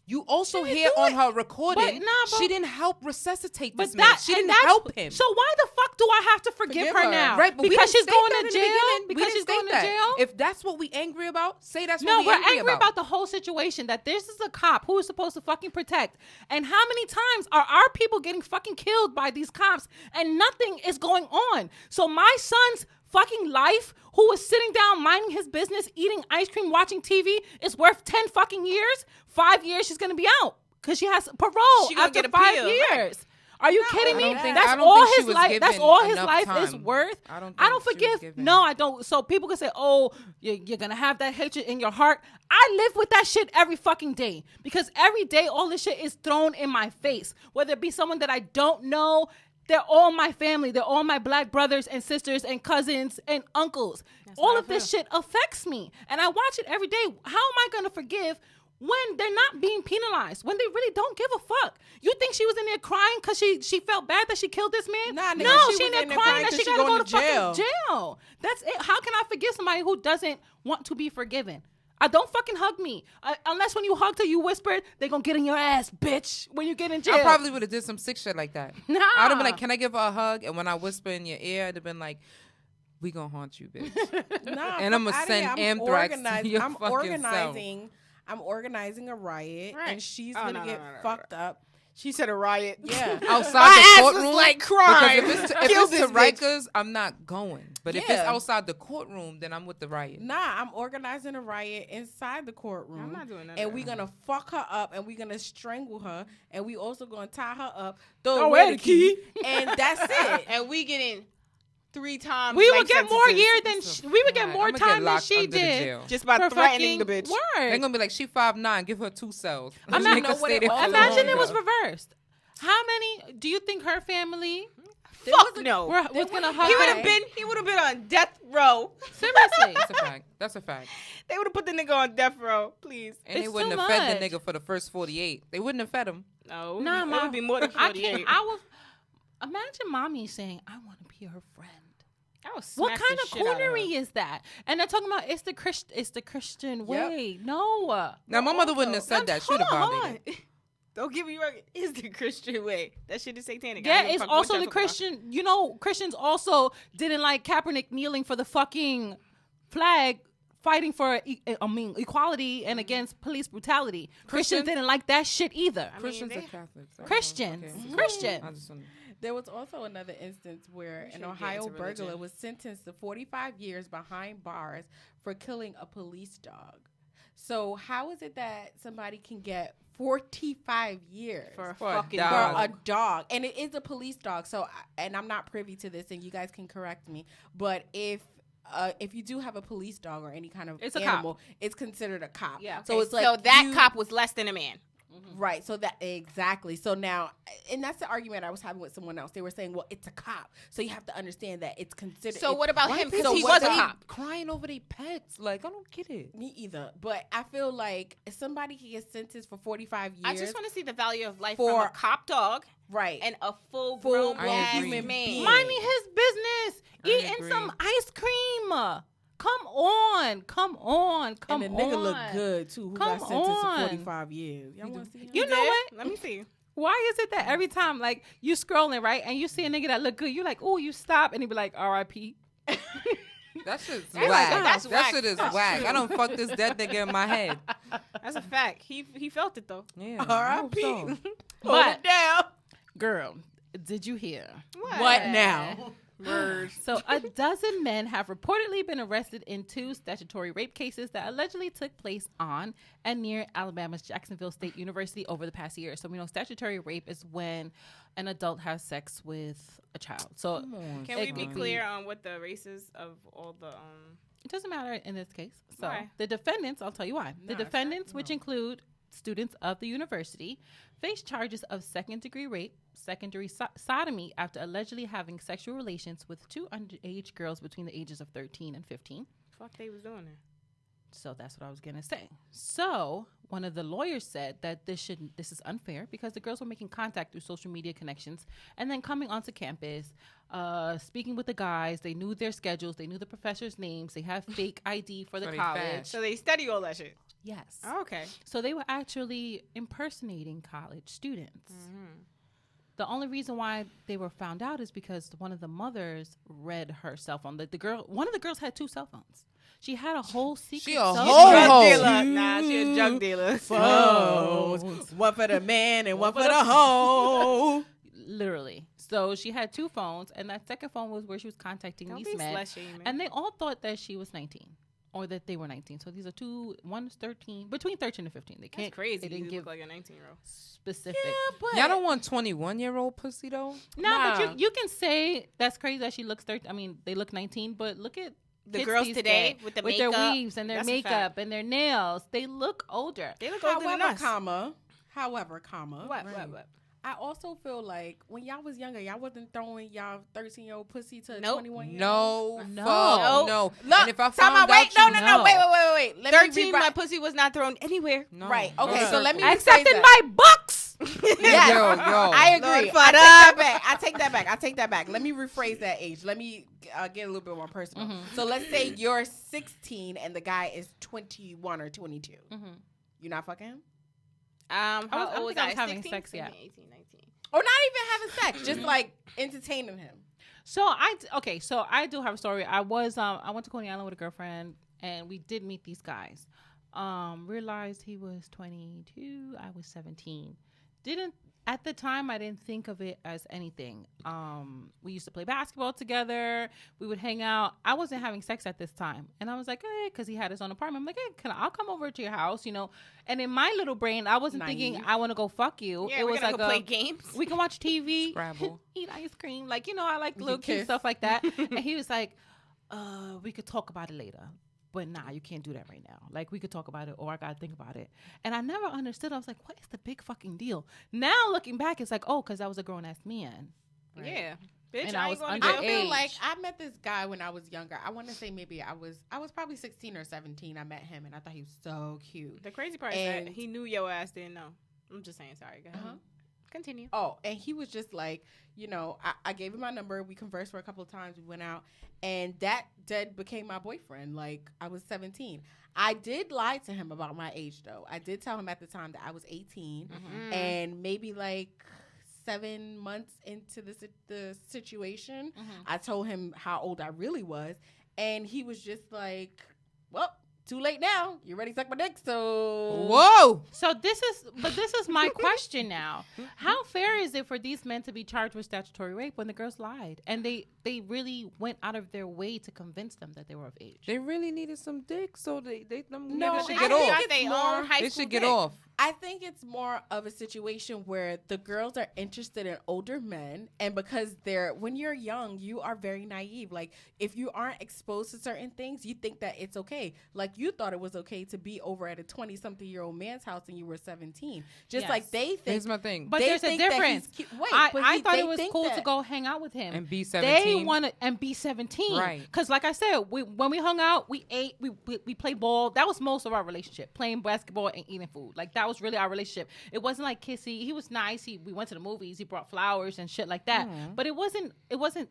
Speaker 3: you also
Speaker 1: She didn't
Speaker 3: hear
Speaker 1: do
Speaker 3: on
Speaker 1: it.
Speaker 3: her recording,
Speaker 1: But nah,
Speaker 3: she didn't help resuscitate
Speaker 1: But
Speaker 3: this man. She
Speaker 1: and
Speaker 3: didn't
Speaker 1: that's-
Speaker 3: help him.
Speaker 1: So why the fuck do I have to forgive her now?
Speaker 3: Right, but we
Speaker 1: because
Speaker 3: didn't
Speaker 1: she's
Speaker 3: state
Speaker 1: going
Speaker 3: that
Speaker 1: to
Speaker 3: in the
Speaker 1: jail.
Speaker 3: beginning. We
Speaker 1: Because
Speaker 3: didn't
Speaker 1: she's
Speaker 3: state
Speaker 1: going to
Speaker 3: that.
Speaker 1: jail.
Speaker 3: If that's what we angry about, say that's
Speaker 1: No,
Speaker 3: what
Speaker 1: we're
Speaker 3: we
Speaker 1: angry about the whole situation. That this is a cop who is supposed to fucking protect. And how many times are our people getting fucking killed by these cops and nothing is going on? So my son's fucking life, who was sitting down minding his business, eating ice cream, watching TV, is worth 10 fucking years. 5 years she's gonna be out because she has parole
Speaker 5: She gonna
Speaker 1: after
Speaker 5: get
Speaker 1: 5
Speaker 5: appeal,
Speaker 1: years.
Speaker 5: right.
Speaker 1: Are you kidding
Speaker 3: I
Speaker 1: me?
Speaker 3: don't think-
Speaker 1: That's
Speaker 3: I don't
Speaker 1: all
Speaker 3: think she
Speaker 1: his
Speaker 3: was
Speaker 1: life. That's
Speaker 3: given
Speaker 1: all his
Speaker 3: enough
Speaker 1: life is
Speaker 3: time.
Speaker 1: worth.
Speaker 3: I don't
Speaker 1: I don't
Speaker 3: think she was
Speaker 1: forgive.
Speaker 3: given-
Speaker 1: No, I don't. So people can say, "Oh, you're gonna have that hatred in your heart." I live with that shit every fucking day because every day all this shit is thrown in my face. Whether it be someone that I don't know, they're all my family. They're all my black brothers and sisters and cousins and uncles. All of this shit affects me, and I watch it every day. How am I gonna forgive when they're not being penalized? When they really don't give a fuck? You think she was in there crying because she felt bad that she killed this man?
Speaker 7: Nah, nigga,
Speaker 1: no,
Speaker 7: she
Speaker 1: she in
Speaker 7: was
Speaker 1: there
Speaker 7: in there
Speaker 1: crying
Speaker 7: crying
Speaker 1: that
Speaker 7: 'cause
Speaker 1: she
Speaker 7: she
Speaker 1: gotta go
Speaker 7: going
Speaker 1: to
Speaker 7: to
Speaker 1: fucking jail. That's it. How can I forgive somebody who doesn't want to be forgiven? I don't fucking hug me. Unless when you hugged her, you whispered, they gonna get in your ass, bitch, when you get in jail.
Speaker 3: I probably would have did some sick shit like that.
Speaker 1: Nah.
Speaker 3: I'd have been like, "Can I give her a hug?" And when I whisper in your ear, I'd have been like, "We gonna haunt you, bitch."
Speaker 7: Nah,
Speaker 3: And I'ma
Speaker 7: fuck outta
Speaker 3: send
Speaker 7: here. I'm
Speaker 3: anthrax to
Speaker 7: organizing-
Speaker 3: your
Speaker 7: I'm
Speaker 3: fucking
Speaker 7: organizing. I'm organizing a riot,
Speaker 5: Right.
Speaker 7: and she's
Speaker 5: Oh,
Speaker 7: gonna
Speaker 5: no,
Speaker 7: get
Speaker 5: no, no, no,
Speaker 7: fucked up.
Speaker 5: She said a riot.
Speaker 7: Yeah.
Speaker 3: Outside
Speaker 5: My
Speaker 3: the
Speaker 5: ass
Speaker 3: courtroom,
Speaker 5: was like crying.
Speaker 3: Because if
Speaker 5: Kill
Speaker 3: it's
Speaker 5: this
Speaker 3: to
Speaker 5: bitch.
Speaker 3: Rikers, I'm not going. But if it's
Speaker 7: Yeah.
Speaker 3: outside the courtroom, then I'm with the riot.
Speaker 7: Nah, I'm organizing a riot inside the courtroom.
Speaker 5: I'm not doing none of
Speaker 7: And
Speaker 5: that.
Speaker 7: we're gonna fuck her up, and we're gonna strangle her, and we also gonna tie her up,
Speaker 5: Throw
Speaker 7: throw
Speaker 5: away
Speaker 7: away
Speaker 5: the
Speaker 7: the key, and that's it.
Speaker 5: And we getting 3 times.
Speaker 1: we
Speaker 5: life
Speaker 1: would get more
Speaker 5: sentences
Speaker 1: year than we would get
Speaker 3: Right.
Speaker 1: more
Speaker 3: I'ma
Speaker 1: time than
Speaker 3: locked
Speaker 1: she
Speaker 3: under the
Speaker 1: did.
Speaker 3: jail.
Speaker 5: just by
Speaker 1: For
Speaker 5: threatening the
Speaker 1: fucking
Speaker 5: bitch.
Speaker 1: word.
Speaker 3: They're gonna be like, "She 5'9", give her 2 cells."
Speaker 1: Imagine
Speaker 3: Make her
Speaker 7: what
Speaker 3: stay
Speaker 7: it
Speaker 3: there
Speaker 7: all
Speaker 3: for
Speaker 1: Imagine
Speaker 3: longer.
Speaker 1: it was reversed. How many do you think her family
Speaker 5: Fuck no.
Speaker 1: was gonna hug
Speaker 5: He would
Speaker 1: her?
Speaker 5: have been. He would have been on death row.
Speaker 1: Seriously.
Speaker 3: That's a fact. That's a fact.
Speaker 5: They would have put the nigga on death row. Please.
Speaker 3: And they
Speaker 1: It's
Speaker 3: wouldn't
Speaker 1: too
Speaker 3: have fed the
Speaker 1: much.
Speaker 3: nigga for the first 48. They wouldn't have fed him.
Speaker 5: No.
Speaker 1: Nah,
Speaker 5: it
Speaker 1: Mom.
Speaker 5: would be more than
Speaker 1: I
Speaker 5: 48.
Speaker 1: can't. I would imagine mommy saying, "I want to be her friend."
Speaker 5: I would
Speaker 1: What
Speaker 5: smack
Speaker 1: kind
Speaker 5: the
Speaker 1: of
Speaker 5: shit out her.
Speaker 1: coonery is that? And they're talking about it's the Christian way. No.
Speaker 3: Now, my mother wouldn't have said that. She would have violated.
Speaker 5: Don't give me wrong. It's the Christian way. That shit is satanic. I
Speaker 1: Yeah,
Speaker 5: don't give a
Speaker 1: it's
Speaker 5: fuck what
Speaker 1: also
Speaker 5: y'all
Speaker 1: the
Speaker 5: talk about.
Speaker 1: Christian. You know, Christians also didn't like Kaepernick kneeling for the fucking flag, fighting for equality and against police brutality. Christians didn't like that shit either.
Speaker 3: Christians
Speaker 5: they-
Speaker 3: or Catholics?
Speaker 1: Christians.
Speaker 3: Okay.
Speaker 1: Christians.
Speaker 3: I just wanna-
Speaker 7: There was also another instance where an
Speaker 5: should get
Speaker 7: Ohio
Speaker 5: into religion.
Speaker 7: burglar was sentenced to 45 years behind bars for killing a police dog. So how is it that somebody can get 45 years
Speaker 5: For a
Speaker 3: For a
Speaker 5: fucking
Speaker 3: dog.
Speaker 7: for
Speaker 5: dog.
Speaker 7: a dog? And it is a police dog. So, and I'm not privy to this, and you guys can correct me. But if you do have a police dog or any kind of
Speaker 1: It's a cop.
Speaker 7: animal, it's considered a cop.
Speaker 1: Yeah.
Speaker 7: So it's like
Speaker 5: so that
Speaker 7: you-
Speaker 5: cop was less than a man.
Speaker 7: Right. So that exactly. So now, and that's the argument I was having with someone else. They were saying, well, it's a cop. So you have to understand that it's considered.
Speaker 5: So what about him? Because
Speaker 7: So
Speaker 5: he
Speaker 7: what
Speaker 5: was a
Speaker 7: they-
Speaker 5: cop.
Speaker 3: Crying over their pets. Like, I don't get it.
Speaker 7: Me either. But I feel like if somebody can get sentenced for 45 years.
Speaker 5: I just want to see the value of life
Speaker 7: For-
Speaker 5: from a cop dog
Speaker 7: right.
Speaker 5: and a full
Speaker 7: Full-blown
Speaker 5: grown ass
Speaker 3: human
Speaker 5: man.
Speaker 7: being.
Speaker 1: Minding his business,
Speaker 3: I
Speaker 1: eating
Speaker 3: agree.
Speaker 1: some ice cream. Come on.
Speaker 7: And the nigga look good too. Who
Speaker 1: Come
Speaker 7: got sentenced
Speaker 1: on.
Speaker 7: to 45 years? Y'all want to see him?
Speaker 1: You know
Speaker 5: did?
Speaker 1: what?
Speaker 5: Let me see.
Speaker 1: Why is it that every time, like, you scrolling, right, and you see a nigga that look good, you like, oh, you stop, and he be like, R.I.P.
Speaker 3: That shit's
Speaker 5: That's
Speaker 3: whack.
Speaker 5: like- that's
Speaker 3: that
Speaker 5: whack.
Speaker 3: shit is
Speaker 5: That's
Speaker 3: whack.
Speaker 5: true.
Speaker 3: I don't fuck this dead nigga in my head.
Speaker 5: That's a fact. He felt it though.
Speaker 3: Yeah. I hope
Speaker 7: R.I.P.
Speaker 3: so.
Speaker 7: Hold
Speaker 1: But-
Speaker 7: it down.
Speaker 1: Girl, did you hear?
Speaker 7: What now?
Speaker 1: So a dozen men have reportedly been arrested in 2 statutory rape cases that allegedly took place on and near Alabama's Jacksonville State University over the past year. So we know statutory rape is when an adult has sex with a child. So
Speaker 5: Can we be
Speaker 1: could
Speaker 5: clear on what the races of all the
Speaker 1: it doesn't matter in this case. So
Speaker 5: Why?
Speaker 1: the defendants, I'll tell you why. The defendants, which include students of the university, face charges of second-degree rape, secondary sodomy after allegedly having sexual relations with 2 underage girls between the ages of 13 and 15.
Speaker 5: fuck they was doing there?
Speaker 1: So that's what I was gonna say. So one of the lawyers said that this is unfair because the girls were making contact through social media connections and then coming onto campus, speaking with the guys. They knew their schedules, they knew the professors' names, they have fake ID for the
Speaker 3: So they
Speaker 1: college.
Speaker 3: fast.
Speaker 5: So they study all that shit.
Speaker 1: Yes.
Speaker 5: Oh, okay.
Speaker 1: So they were actually impersonating college students.
Speaker 5: Mm-hmm.
Speaker 1: The only reason why they were found out is because one of the mothers read her cell phone. One of the girls had 2 cell phones. She had a whole secret.
Speaker 3: She a
Speaker 1: cell
Speaker 3: hoe.
Speaker 1: phone.
Speaker 5: Drug
Speaker 3: Oh.
Speaker 5: dealer. Nah, she a drug dealer.
Speaker 7: Phones. One for the man and one for the hoe.
Speaker 1: Literally. So she had 2 phones, and that second phone was where she was contacting
Speaker 5: Don't
Speaker 1: these
Speaker 5: be
Speaker 1: men.
Speaker 5: slut-shaming.
Speaker 1: And they all thought that she was 19. or that they were 19. So these are one's 13, between 13 and 15. They can't.
Speaker 5: That's crazy.
Speaker 1: They didn't
Speaker 5: You
Speaker 1: give
Speaker 5: look like a 19-year-old.
Speaker 1: specific.
Speaker 3: Y'all don't want 21-year-old pussy though.
Speaker 1: Nah, but you can say that's crazy that she looks 13. I mean, they look 19, but look at
Speaker 5: The
Speaker 1: kids
Speaker 5: girls
Speaker 1: these
Speaker 5: today
Speaker 1: days
Speaker 5: with the
Speaker 1: their
Speaker 5: makeup,
Speaker 1: weaves and their
Speaker 5: that's a
Speaker 1: makeup
Speaker 5: fact.
Speaker 1: and their nails. They look older.
Speaker 5: They look older than us.
Speaker 7: However,
Speaker 5: What?
Speaker 7: I also feel like when y'all was younger, y'all wasn't throwing y'all 13-year-old pussy to a
Speaker 5: Nope.
Speaker 7: 21-year-old.
Speaker 3: No,
Speaker 1: No.
Speaker 3: fuck, no.
Speaker 5: Look,
Speaker 3: And if I
Speaker 5: time
Speaker 3: found
Speaker 5: out.
Speaker 3: out,
Speaker 5: Wait,
Speaker 3: you
Speaker 5: no. Wait.
Speaker 7: Let me
Speaker 5: 13, my pussy was not thrown anywhere.
Speaker 3: No.
Speaker 7: Right. Okay.
Speaker 3: No
Speaker 7: So let me
Speaker 1: Except
Speaker 7: rephrase
Speaker 1: in
Speaker 7: that.
Speaker 1: my books.
Speaker 7: Yes.
Speaker 3: Yo.
Speaker 7: I agree.
Speaker 5: Lord, fuck
Speaker 7: I take that back. Let me rephrase that age. Let me get a little bit more personal. So let's say you're 16 and the guy is 21 or 22. You're not fucking him?
Speaker 5: How
Speaker 1: I
Speaker 5: old
Speaker 1: think I was
Speaker 5: I?
Speaker 1: having
Speaker 5: 16,
Speaker 1: sex, yeah.
Speaker 5: 17, 18, 19.
Speaker 7: Or not even having sex, just like entertaining him.
Speaker 1: So I do have a story. I went to Coney Island with a girlfriend, and we did meet these guys. Realized he was 22, I was 17. At the time, I didn't think of it as anything. We used to play basketball together. We would hang out. I wasn't having sex at this time. And I was like, hey, because he had his own apartment. I'm like, hey, I'll come over to your house, you know. And in my little brain, I wasn't thinking, I want to go fuck you.
Speaker 5: Yeah,
Speaker 1: it
Speaker 5: we're
Speaker 1: was
Speaker 5: gonna
Speaker 1: like
Speaker 5: go play games.
Speaker 1: we can watch TV,
Speaker 3: Scrabble.
Speaker 1: eat ice cream. Like, you know, I like little
Speaker 7: kiss.
Speaker 1: cute stuff like that. And he was like, we could talk about it later. But nah, you can't do that right now. Like, we could talk about it, or I gotta think about it. And I never understood. I was like, what is the big fucking deal? Now looking back, it's like, oh, because I was a grown ass man. Right?
Speaker 5: Yeah. Bitch,
Speaker 1: And
Speaker 5: I
Speaker 1: I
Speaker 5: ain't
Speaker 1: was
Speaker 5: going
Speaker 1: underage.
Speaker 5: to
Speaker 7: I
Speaker 5: jail.
Speaker 7: feel like I met this guy when I was younger. I want to say maybe I was probably 16 or 17. I met him and I thought he was so cute.
Speaker 5: The crazy part is
Speaker 7: And-
Speaker 5: that he knew your ass didn't know. I'm just saying, sorry. Go ahead. Continue.
Speaker 7: Oh, and he was just like, you know, I gave him my number. We conversed for a couple of times. We went out, and that became my boyfriend. Like, I was 17. I did lie to him about my age, though. I did tell him at the time that I was 18, and maybe like 7 months into the situation, I told him how old I really was, and he was just like, well, too late now. You ready to suck my dick? So
Speaker 3: Whoa.
Speaker 1: So this is my question now. How fair is it for these men to be charged with statutory rape when the girls lied and they really went out of their way to convince them that they were of age?
Speaker 3: They really needed some dick, so they
Speaker 7: No,
Speaker 3: should
Speaker 7: I
Speaker 3: get
Speaker 7: think
Speaker 3: off.
Speaker 7: it's
Speaker 5: They
Speaker 7: more-
Speaker 5: own high
Speaker 3: They
Speaker 5: school
Speaker 3: should get
Speaker 5: dick.
Speaker 3: off.
Speaker 7: I think it's more of a situation where the girls are interested in older men, and because when you're young, you are very naive. Like, if you aren't exposed to certain things, you think that it's okay. Like, you thought it was okay to be over at a 20-something-year-old man's house and you were 17. Just
Speaker 1: Yes.
Speaker 7: like they think.
Speaker 3: Here's my thing.
Speaker 1: But
Speaker 7: they
Speaker 1: there's a
Speaker 7: think that he's
Speaker 1: difference.
Speaker 7: cute. Wait,
Speaker 1: I thought
Speaker 7: they
Speaker 1: it was
Speaker 7: think
Speaker 1: cool to
Speaker 7: that-
Speaker 1: go hang out with him
Speaker 3: And be
Speaker 1: They
Speaker 3: 17.
Speaker 1: want to and be 17,
Speaker 3: Right.
Speaker 1: Because like I said, when we hung out, we ate, we played ball. That was most of our relationship: playing basketball and eating food. Like, that was really our relationship. It wasn't like kissy. He was nice. We went to the movies. He brought flowers and shit like that. But it wasn't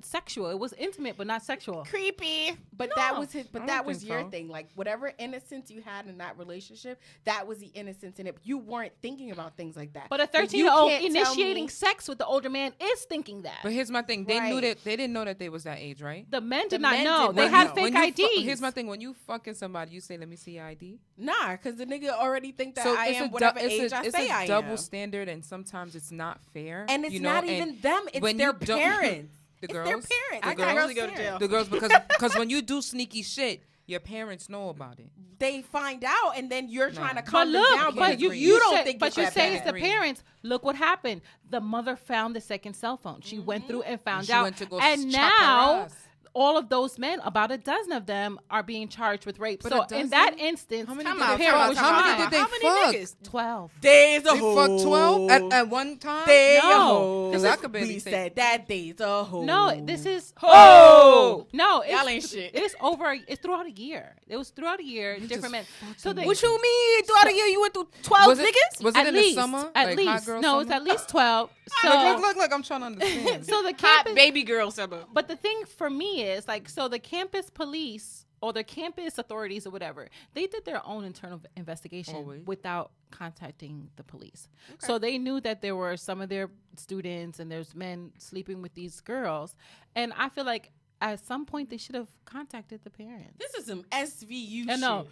Speaker 1: sexual. It was intimate, but not sexual.
Speaker 5: Creepy.
Speaker 7: But
Speaker 1: No.
Speaker 7: that was his.
Speaker 3: I
Speaker 7: But
Speaker 3: don't
Speaker 7: that was
Speaker 3: think
Speaker 7: your
Speaker 3: so.
Speaker 7: thing. Like, whatever innocence you had in that relationship, that was the innocence in it. You weren't thinking about things like that.
Speaker 1: But a
Speaker 7: you
Speaker 1: 13-year-old
Speaker 7: can't tell
Speaker 1: initiating
Speaker 7: me-
Speaker 1: sex with the older man is thinking that.
Speaker 3: But here's my thing. They knew
Speaker 7: Right.
Speaker 3: that they didn't know that they was that age, right?
Speaker 1: The men
Speaker 7: The
Speaker 1: did not
Speaker 7: men
Speaker 1: know.
Speaker 7: did
Speaker 1: They
Speaker 7: not
Speaker 1: had
Speaker 7: know.
Speaker 1: fake
Speaker 3: When you
Speaker 1: IDs.
Speaker 3: here's my thing. When you fucking somebody, you say, "Let me see your ID."
Speaker 7: Nah, because the nigga already think that I am whatever age I say I am.
Speaker 3: It's a double standard, and sometimes it's not fair.
Speaker 7: And it's
Speaker 3: you know,
Speaker 7: not
Speaker 3: and
Speaker 7: even them. It's
Speaker 3: when
Speaker 7: their
Speaker 3: you don't-
Speaker 7: parents.
Speaker 3: The
Speaker 7: It's
Speaker 3: girls,
Speaker 7: their parents.
Speaker 3: the
Speaker 7: I got
Speaker 3: girls,
Speaker 7: girls
Speaker 5: go to jail.
Speaker 3: the girls, because when you do sneaky shit, your parents know about it.
Speaker 7: They find out, and then you're
Speaker 3: No.
Speaker 7: trying to
Speaker 1: But
Speaker 7: calm them down.
Speaker 1: look,
Speaker 7: because
Speaker 1: but you
Speaker 7: don't
Speaker 1: say,
Speaker 7: think
Speaker 1: but
Speaker 7: it's
Speaker 1: you
Speaker 7: that
Speaker 1: say
Speaker 7: bad.
Speaker 1: it's the parents. Look what happened. The mother found the second cell phone. She went through and found
Speaker 3: she
Speaker 1: out,
Speaker 3: went to go
Speaker 1: and
Speaker 3: chop her
Speaker 1: now
Speaker 3: ass.
Speaker 1: all of those men, about a dozen of them, are being charged with rape.
Speaker 3: But
Speaker 1: so
Speaker 3: a
Speaker 1: in that
Speaker 3: dozen?
Speaker 1: instance,
Speaker 3: How many
Speaker 1: the
Speaker 3: did they
Speaker 1: parent
Speaker 3: fuck?
Speaker 1: was
Speaker 3: How many
Speaker 1: tried.
Speaker 3: did they
Speaker 5: How many
Speaker 3: fuck?
Speaker 5: niggas?
Speaker 1: 12.
Speaker 7: There's a
Speaker 3: They fucked 12 at one time.
Speaker 7: There's a
Speaker 1: No.
Speaker 7: hoe.
Speaker 3: 'Cause I could barely
Speaker 7: We
Speaker 3: say-
Speaker 7: said that there's a hoe.
Speaker 1: No, this is
Speaker 7: Ho!
Speaker 1: no. It's,
Speaker 7: Y'all ain't shit.
Speaker 1: It's over. It's throughout a year. It was throughout a year. Different men. So they,
Speaker 5: What you mean? Throughout the year, you went through 12
Speaker 3: Was it,
Speaker 5: niggas?
Speaker 3: was it
Speaker 1: at
Speaker 3: in
Speaker 1: least
Speaker 3: the summer?
Speaker 1: at
Speaker 3: Like
Speaker 1: least
Speaker 3: hot girl
Speaker 1: no, it's
Speaker 3: summer?
Speaker 1: at least 12. So
Speaker 3: Look! I'm trying to understand.
Speaker 1: so the
Speaker 5: Hot
Speaker 1: campus,
Speaker 5: baby girl summer.
Speaker 1: But the thing for me is, like, so the campus police or the campus authorities or whatever, they did their own internal investigation
Speaker 3: Always.
Speaker 1: without contacting the police. So they knew that there were some of their students and there's men sleeping with these girls. And I feel like at some point they should have contacted the parents.
Speaker 7: This is some SVU
Speaker 1: I know.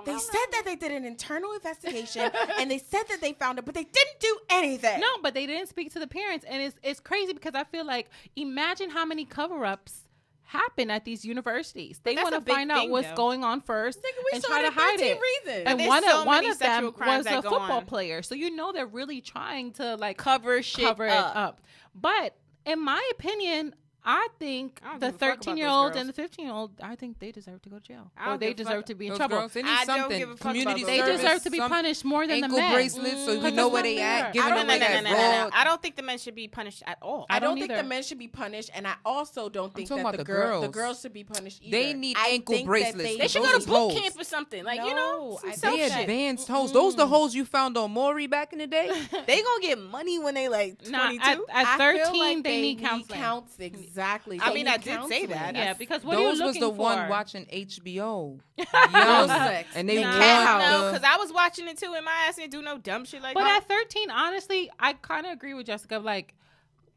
Speaker 7: They said that they did an internal investigation and they said that they found it, but they didn't do anything.
Speaker 1: No, but they didn't speak to the parents, and it's crazy because I feel like imagine how many cover-ups happen at these universities. They
Speaker 5: that's
Speaker 1: want
Speaker 5: a
Speaker 1: to
Speaker 5: big
Speaker 1: find out
Speaker 5: thing,
Speaker 1: what's
Speaker 5: though.
Speaker 1: going on first
Speaker 7: We
Speaker 1: and
Speaker 7: saw
Speaker 1: try
Speaker 7: it
Speaker 1: to
Speaker 7: in
Speaker 1: hide
Speaker 7: 13
Speaker 1: it.
Speaker 7: Reasons.
Speaker 1: And
Speaker 5: There's
Speaker 1: one
Speaker 5: so
Speaker 1: of
Speaker 5: many
Speaker 1: them
Speaker 5: sexual crimes
Speaker 1: was a
Speaker 5: that go
Speaker 1: football
Speaker 5: on.
Speaker 1: player, so you know they're really trying to like
Speaker 5: Cover shit
Speaker 1: cover it
Speaker 5: up.
Speaker 1: up. But in my opinion, I think
Speaker 5: I don't
Speaker 1: the
Speaker 5: give a fuck about those
Speaker 1: 13-year-old
Speaker 5: girls.
Speaker 1: and the 15-year-old, I think they deserve to go to jail.
Speaker 5: I
Speaker 1: Or
Speaker 5: don't
Speaker 1: they
Speaker 5: give a fuck.
Speaker 1: deserve to be in
Speaker 3: Those
Speaker 1: trouble.
Speaker 3: girls, they need
Speaker 5: I don't
Speaker 3: something.
Speaker 5: give a fuck
Speaker 3: Community
Speaker 5: about
Speaker 1: They
Speaker 5: those
Speaker 3: service,
Speaker 1: deserve to be
Speaker 3: some
Speaker 1: punished more than the
Speaker 3: ankle
Speaker 1: men.
Speaker 3: bracelets, so you
Speaker 1: Because
Speaker 3: know
Speaker 1: that's
Speaker 3: where
Speaker 1: not
Speaker 3: they
Speaker 1: fair.
Speaker 3: at. Giving
Speaker 5: No,
Speaker 3: away that raw.
Speaker 5: I don't think the men should be punished at all.
Speaker 1: I
Speaker 7: I
Speaker 1: don't
Speaker 7: don't think
Speaker 1: either.
Speaker 7: the men should be punished, and I also don't think
Speaker 3: talking
Speaker 7: that
Speaker 3: about
Speaker 7: the
Speaker 3: the girls.
Speaker 7: girls should be punished either.
Speaker 3: They need
Speaker 7: I
Speaker 3: ankle
Speaker 7: think that
Speaker 3: bracelets.
Speaker 5: They should
Speaker 3: Those
Speaker 5: go
Speaker 3: is
Speaker 5: to boot
Speaker 3: hoes.
Speaker 5: camp or something. Like,
Speaker 7: No, I
Speaker 5: some
Speaker 3: They
Speaker 7: think
Speaker 5: shit.
Speaker 3: advanced hoes. Those the hoes you found on Maury back in the day.
Speaker 5: They gonna get money when they like
Speaker 1: Nah,
Speaker 5: 22.
Speaker 1: at
Speaker 7: I feel
Speaker 1: 13,
Speaker 7: like
Speaker 1: they need counseling.
Speaker 7: Exactly.
Speaker 5: I
Speaker 7: They
Speaker 5: mean,
Speaker 7: need
Speaker 5: I did say
Speaker 7: counseling.
Speaker 5: that.
Speaker 1: Yeah, because what are you
Speaker 3: Those was
Speaker 1: looking
Speaker 3: the
Speaker 1: for?
Speaker 3: one watching HBO.
Speaker 7: No
Speaker 3: Young.
Speaker 7: sex.
Speaker 3: And they
Speaker 1: Nah.
Speaker 3: want
Speaker 5: No,
Speaker 3: the-
Speaker 5: because I was watching it too, and my ass didn't do no dumb shit like
Speaker 1: But
Speaker 5: that.
Speaker 1: at 13, honestly, I kind of agree with Jessica. Like,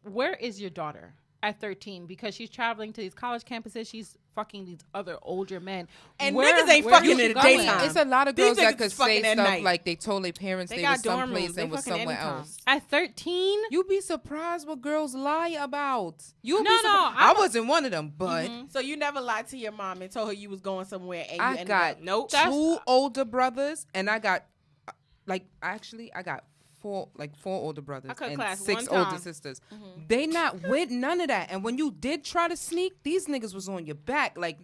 Speaker 1: where is your daughter at 13? Because she's traveling to these college campuses. She's fucking these other older men.
Speaker 7: And
Speaker 1: Where-
Speaker 7: niggas ain't
Speaker 1: where
Speaker 7: fucking
Speaker 1: is she
Speaker 7: in the
Speaker 1: going?
Speaker 7: daytime.
Speaker 3: It's a lot of
Speaker 7: These
Speaker 3: girls that
Speaker 7: niggas
Speaker 3: could
Speaker 7: fucking
Speaker 3: say
Speaker 7: at
Speaker 3: stuff
Speaker 7: night.
Speaker 3: like they told their parents
Speaker 5: They
Speaker 3: they,
Speaker 5: got
Speaker 3: was
Speaker 5: dorm
Speaker 3: someplace
Speaker 5: rooms. They
Speaker 3: and was
Speaker 5: fucking
Speaker 3: somewhere
Speaker 5: anytime.
Speaker 3: else.
Speaker 1: At 13?
Speaker 3: You'd be surprised what girls lie about. You'd
Speaker 1: No,
Speaker 3: be
Speaker 1: no,
Speaker 3: surprised. I wasn't one of them, but
Speaker 7: So you never lied to your mom and told her you was going somewhere, and you
Speaker 3: I
Speaker 7: ended
Speaker 3: got
Speaker 7: up.
Speaker 5: Nope.
Speaker 3: two older brothers, and I got I got four older brothers
Speaker 5: I cut
Speaker 3: and
Speaker 5: class
Speaker 3: 6
Speaker 5: one
Speaker 3: older
Speaker 5: time.
Speaker 3: sisters. They not with none of that. And when you did try to sneak, these niggas was on your back. Like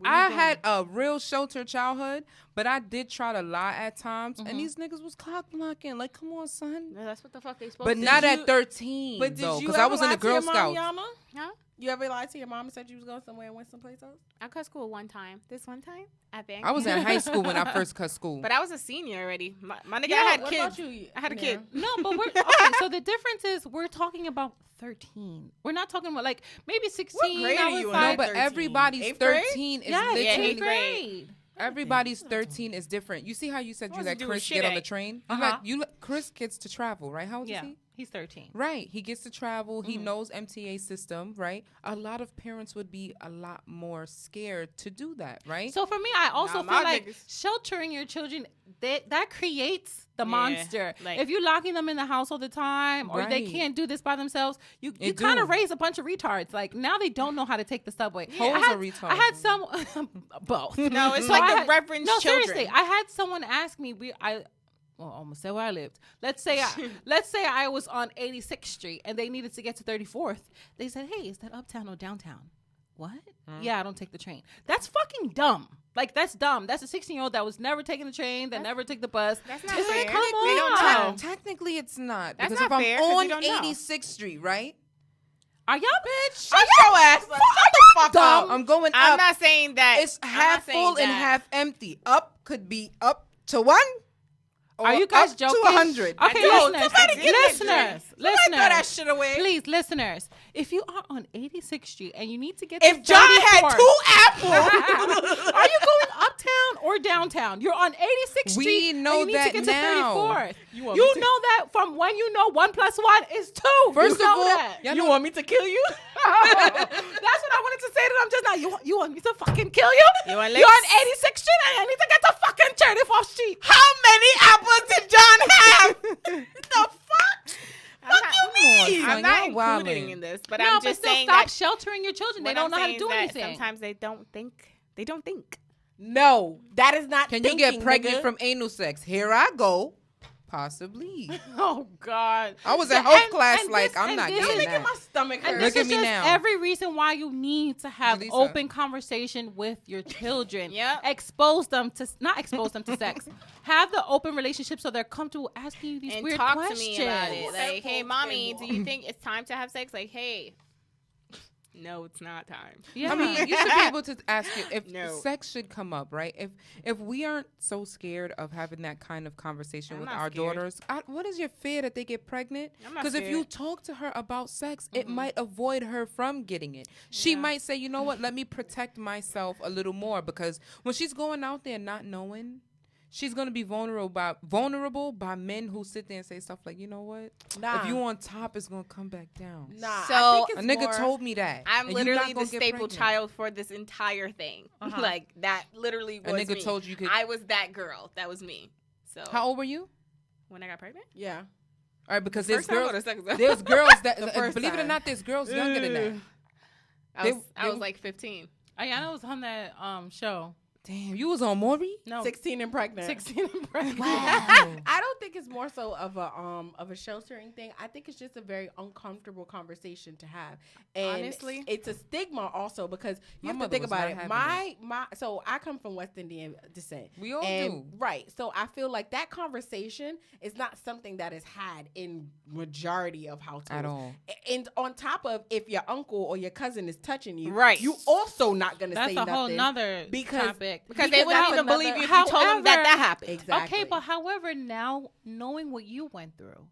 Speaker 3: I had a real sheltered childhood, but I did try to lie at times, and these niggas was cock blocking. Like, come on, son.
Speaker 5: No, that's what the fuck they supposed
Speaker 3: But
Speaker 5: to
Speaker 3: not
Speaker 5: do.
Speaker 3: at 13,
Speaker 7: But did
Speaker 3: though,
Speaker 7: you
Speaker 3: because
Speaker 7: ever
Speaker 3: I was in
Speaker 7: lie
Speaker 3: the
Speaker 7: to your
Speaker 3: Girl
Speaker 7: mom,
Speaker 3: Scouts.
Speaker 7: Yana?
Speaker 5: Huh?
Speaker 7: You ever lied to your mom and said you was going somewhere and went someplace else?
Speaker 5: I cut school one time. This one time, I think.
Speaker 3: I was in high school when I first cut school.
Speaker 5: But I was a senior already. My nigga
Speaker 1: Yeah,
Speaker 5: had
Speaker 7: what
Speaker 5: kids.
Speaker 7: about you,
Speaker 5: I had a
Speaker 7: Nara?
Speaker 5: kid.
Speaker 1: No, but we're okay. So the difference is we're talking about 13. We're not talking about like maybe 16.
Speaker 7: grade
Speaker 1: I
Speaker 7: are
Speaker 1: was
Speaker 7: you in?
Speaker 1: like,
Speaker 3: No, but
Speaker 7: 13.
Speaker 3: everybody's
Speaker 7: Eighth grade?
Speaker 3: 13 is
Speaker 1: yes,
Speaker 5: Yeah,
Speaker 3: literally
Speaker 1: eighth grade.
Speaker 3: everybody's 13 is different. You see how you said you
Speaker 5: What's
Speaker 3: let
Speaker 5: to do
Speaker 3: Chris
Speaker 5: with shit
Speaker 3: get on the
Speaker 5: at?
Speaker 3: train?
Speaker 1: Uh-huh.
Speaker 3: You let Chris gets to travel, right? How old
Speaker 1: Yeah,
Speaker 3: is he?
Speaker 1: he's 13.
Speaker 3: Right. He gets to travel. He knows MTA system, right? A lot of parents would be a lot more scared to do that, right?
Speaker 1: So for me, I also
Speaker 5: Nah,
Speaker 1: feel
Speaker 5: my
Speaker 1: like
Speaker 5: niggas-
Speaker 1: sheltering your children that creates the monster.
Speaker 5: like-
Speaker 1: If you're locking them in the house all the time, or they
Speaker 3: Right.
Speaker 1: can't do this by themselves, you
Speaker 3: It
Speaker 1: kind
Speaker 3: do.
Speaker 1: of raise a bunch of retards. Like now they don't know how to take the subway.
Speaker 3: Hoes
Speaker 1: I had,
Speaker 3: are retards.
Speaker 1: I had some both.
Speaker 5: No, it's
Speaker 1: So
Speaker 5: like
Speaker 1: I
Speaker 5: the
Speaker 1: had-
Speaker 5: reverend
Speaker 1: No,
Speaker 5: children.
Speaker 1: seriously, I had someone ask me. Well, almost said where I lived. Let's say I was on 86th Street and they needed to get to 34th. They said, "Hey, is that uptown or downtown?" What? Yeah, I don't take the train. That's fucking dumb. Like that's dumb. That's a 16-year-old that was never taking the train, that never took the bus.
Speaker 5: That's not
Speaker 1: It's like,
Speaker 5: fair.
Speaker 1: come
Speaker 5: They don't
Speaker 1: on.
Speaker 5: know.
Speaker 3: Technically, it's not.
Speaker 5: That's
Speaker 3: because
Speaker 5: not
Speaker 3: if I'm
Speaker 5: fair, 'cause you
Speaker 3: on
Speaker 5: don't know.
Speaker 3: 86th Street, right?
Speaker 1: Are y'all bitch?
Speaker 7: Shut your ass up. Shut the fuck up.
Speaker 3: I'm going
Speaker 5: I'm
Speaker 3: up.
Speaker 5: not saying that.
Speaker 3: It's
Speaker 5: I'm
Speaker 3: half
Speaker 5: not saying
Speaker 3: full and
Speaker 5: that.
Speaker 3: half empty. Up could be up to 1. Or
Speaker 1: Are you guys
Speaker 3: up
Speaker 1: joking?
Speaker 3: to 100.
Speaker 1: Okay,
Speaker 7: Yo,
Speaker 1: listeners,
Speaker 7: somebody get that
Speaker 1: listeners,
Speaker 7: Somebody throw that shit away.
Speaker 1: please, listeners. If you are on 86th Street and you need to get
Speaker 7: If
Speaker 1: to
Speaker 7: John had
Speaker 1: 34th,
Speaker 7: 2 apples,
Speaker 1: are you going uptown or downtown? You're on 86th
Speaker 3: We
Speaker 1: Street.
Speaker 3: know
Speaker 1: and you need
Speaker 3: that
Speaker 1: to get
Speaker 3: now.
Speaker 1: to 34th.
Speaker 7: You
Speaker 1: You,
Speaker 7: want me to-
Speaker 1: know that from when you know 1 + 1 is 2.
Speaker 3: First
Speaker 1: you
Speaker 3: of
Speaker 1: know
Speaker 3: all,
Speaker 1: that.
Speaker 3: y'all
Speaker 7: you
Speaker 3: know-
Speaker 7: want me to kill you?
Speaker 1: That's what I wanted to say to them just now. You want me to fucking kill you?
Speaker 5: You want
Speaker 1: You're
Speaker 5: licks?
Speaker 1: on 86th Street and I need to get to fucking 34th Street.
Speaker 7: How many apples did John have? The fuck? Fuck you mean?
Speaker 3: son,
Speaker 5: I'm not
Speaker 3: y'all wildin'.
Speaker 5: including in this, but
Speaker 1: no,
Speaker 5: I'm
Speaker 1: but
Speaker 5: just
Speaker 1: still
Speaker 5: saying
Speaker 1: stop
Speaker 5: that
Speaker 1: sheltering your children. They
Speaker 5: what
Speaker 1: don't
Speaker 5: I'm
Speaker 1: know how to
Speaker 5: saying
Speaker 1: do
Speaker 5: is that
Speaker 1: anything.
Speaker 5: Sometimes they don't think. They don't think.
Speaker 7: No, that is not
Speaker 3: Can you
Speaker 7: thinking,
Speaker 3: get pregnant
Speaker 7: nigga.
Speaker 3: from anal sex? Here I go. Possibly.
Speaker 1: Oh God!
Speaker 3: I was in
Speaker 1: And-
Speaker 3: health class
Speaker 1: and
Speaker 3: like,
Speaker 1: this-
Speaker 3: I'm
Speaker 1: and
Speaker 3: not
Speaker 1: this
Speaker 3: getting
Speaker 1: is-
Speaker 3: that.
Speaker 7: My stomach
Speaker 1: And
Speaker 7: hurts.
Speaker 3: Look
Speaker 1: this
Speaker 3: at
Speaker 1: is
Speaker 3: me
Speaker 1: just
Speaker 3: now.
Speaker 1: every reason why you need to have
Speaker 3: Julissa.
Speaker 1: open conversation with your children.
Speaker 5: Yep.
Speaker 1: Expose them to not expose them to sex. Have the open relationship so they're comfortable asking you these
Speaker 5: And
Speaker 1: weird
Speaker 5: talk
Speaker 1: questions.
Speaker 5: to me about it. Like, hey,
Speaker 7: Simple,
Speaker 5: mommy, do
Speaker 7: simple.
Speaker 5: you think it's time to have sex? Like, hey, no, it's not time.
Speaker 1: Yeah.
Speaker 3: I mean, you should be able to ask you if
Speaker 5: No.
Speaker 3: sex should come up, right? If we aren't so scared of having that kind of conversation
Speaker 5: I'm
Speaker 3: with
Speaker 5: not
Speaker 3: our
Speaker 5: scared.
Speaker 3: daughters, what is your fear that they get pregnant?
Speaker 5: I'm not
Speaker 3: Because if you
Speaker 5: scared.
Speaker 3: talk to her about sex, it might avoid her from getting it. She might say, you know what, let me protect myself a little more, because when she's going out there not knowing, she's gonna be vulnerable by men who sit there and say stuff like, you know what?
Speaker 7: Nah.
Speaker 3: If you on top, it's gonna come back down.
Speaker 7: Nah.
Speaker 5: So,
Speaker 7: I think
Speaker 3: A
Speaker 7: it's
Speaker 3: nigga
Speaker 7: more,
Speaker 3: told me that.
Speaker 5: I'm
Speaker 3: and you
Speaker 5: literally
Speaker 3: not gonna
Speaker 5: the
Speaker 3: get
Speaker 5: staple
Speaker 3: pregnant.
Speaker 5: child for this entire thing. Like that literally was
Speaker 3: A nigga
Speaker 5: me.
Speaker 3: told you could.
Speaker 5: I was that girl. That was me. So
Speaker 3: How old were you?
Speaker 5: when I got pregnant?
Speaker 7: Yeah.
Speaker 3: All right, because
Speaker 5: First time or the
Speaker 3: there's
Speaker 5: second time?
Speaker 3: girls that
Speaker 7: first
Speaker 3: believe it or
Speaker 7: time.
Speaker 3: not, there's girls younger than that.
Speaker 5: I was like 15.
Speaker 1: Ayana was on that show.
Speaker 3: Damn, you was on Maury?
Speaker 1: No,
Speaker 7: 16 and pregnant.
Speaker 1: 16 and pregnant.
Speaker 7: I don't think it's more so of a sheltering thing. I think it's just a very uncomfortable conversation to have. And
Speaker 5: Honestly,
Speaker 7: it's a stigma also because you
Speaker 3: My
Speaker 7: have to
Speaker 3: mother
Speaker 7: think
Speaker 3: was
Speaker 7: about
Speaker 3: not
Speaker 7: it.
Speaker 3: having
Speaker 7: So I come from West Indian descent.
Speaker 3: We all
Speaker 7: And-
Speaker 3: do.
Speaker 7: Right. So I feel like that conversation is not something that is had in majority of households.
Speaker 3: At all.
Speaker 7: And on top of if your uncle or your cousin is touching you,
Speaker 5: Right.
Speaker 7: you also not gonna
Speaker 1: That's
Speaker 7: say
Speaker 1: a whole
Speaker 7: nothing.
Speaker 1: nother
Speaker 7: because-
Speaker 1: topic.
Speaker 5: because they wouldn't
Speaker 7: that's
Speaker 5: even
Speaker 7: another-
Speaker 5: believe you if you told them that happened.
Speaker 7: Exactly.
Speaker 1: Okay, but however, now knowing what you went through,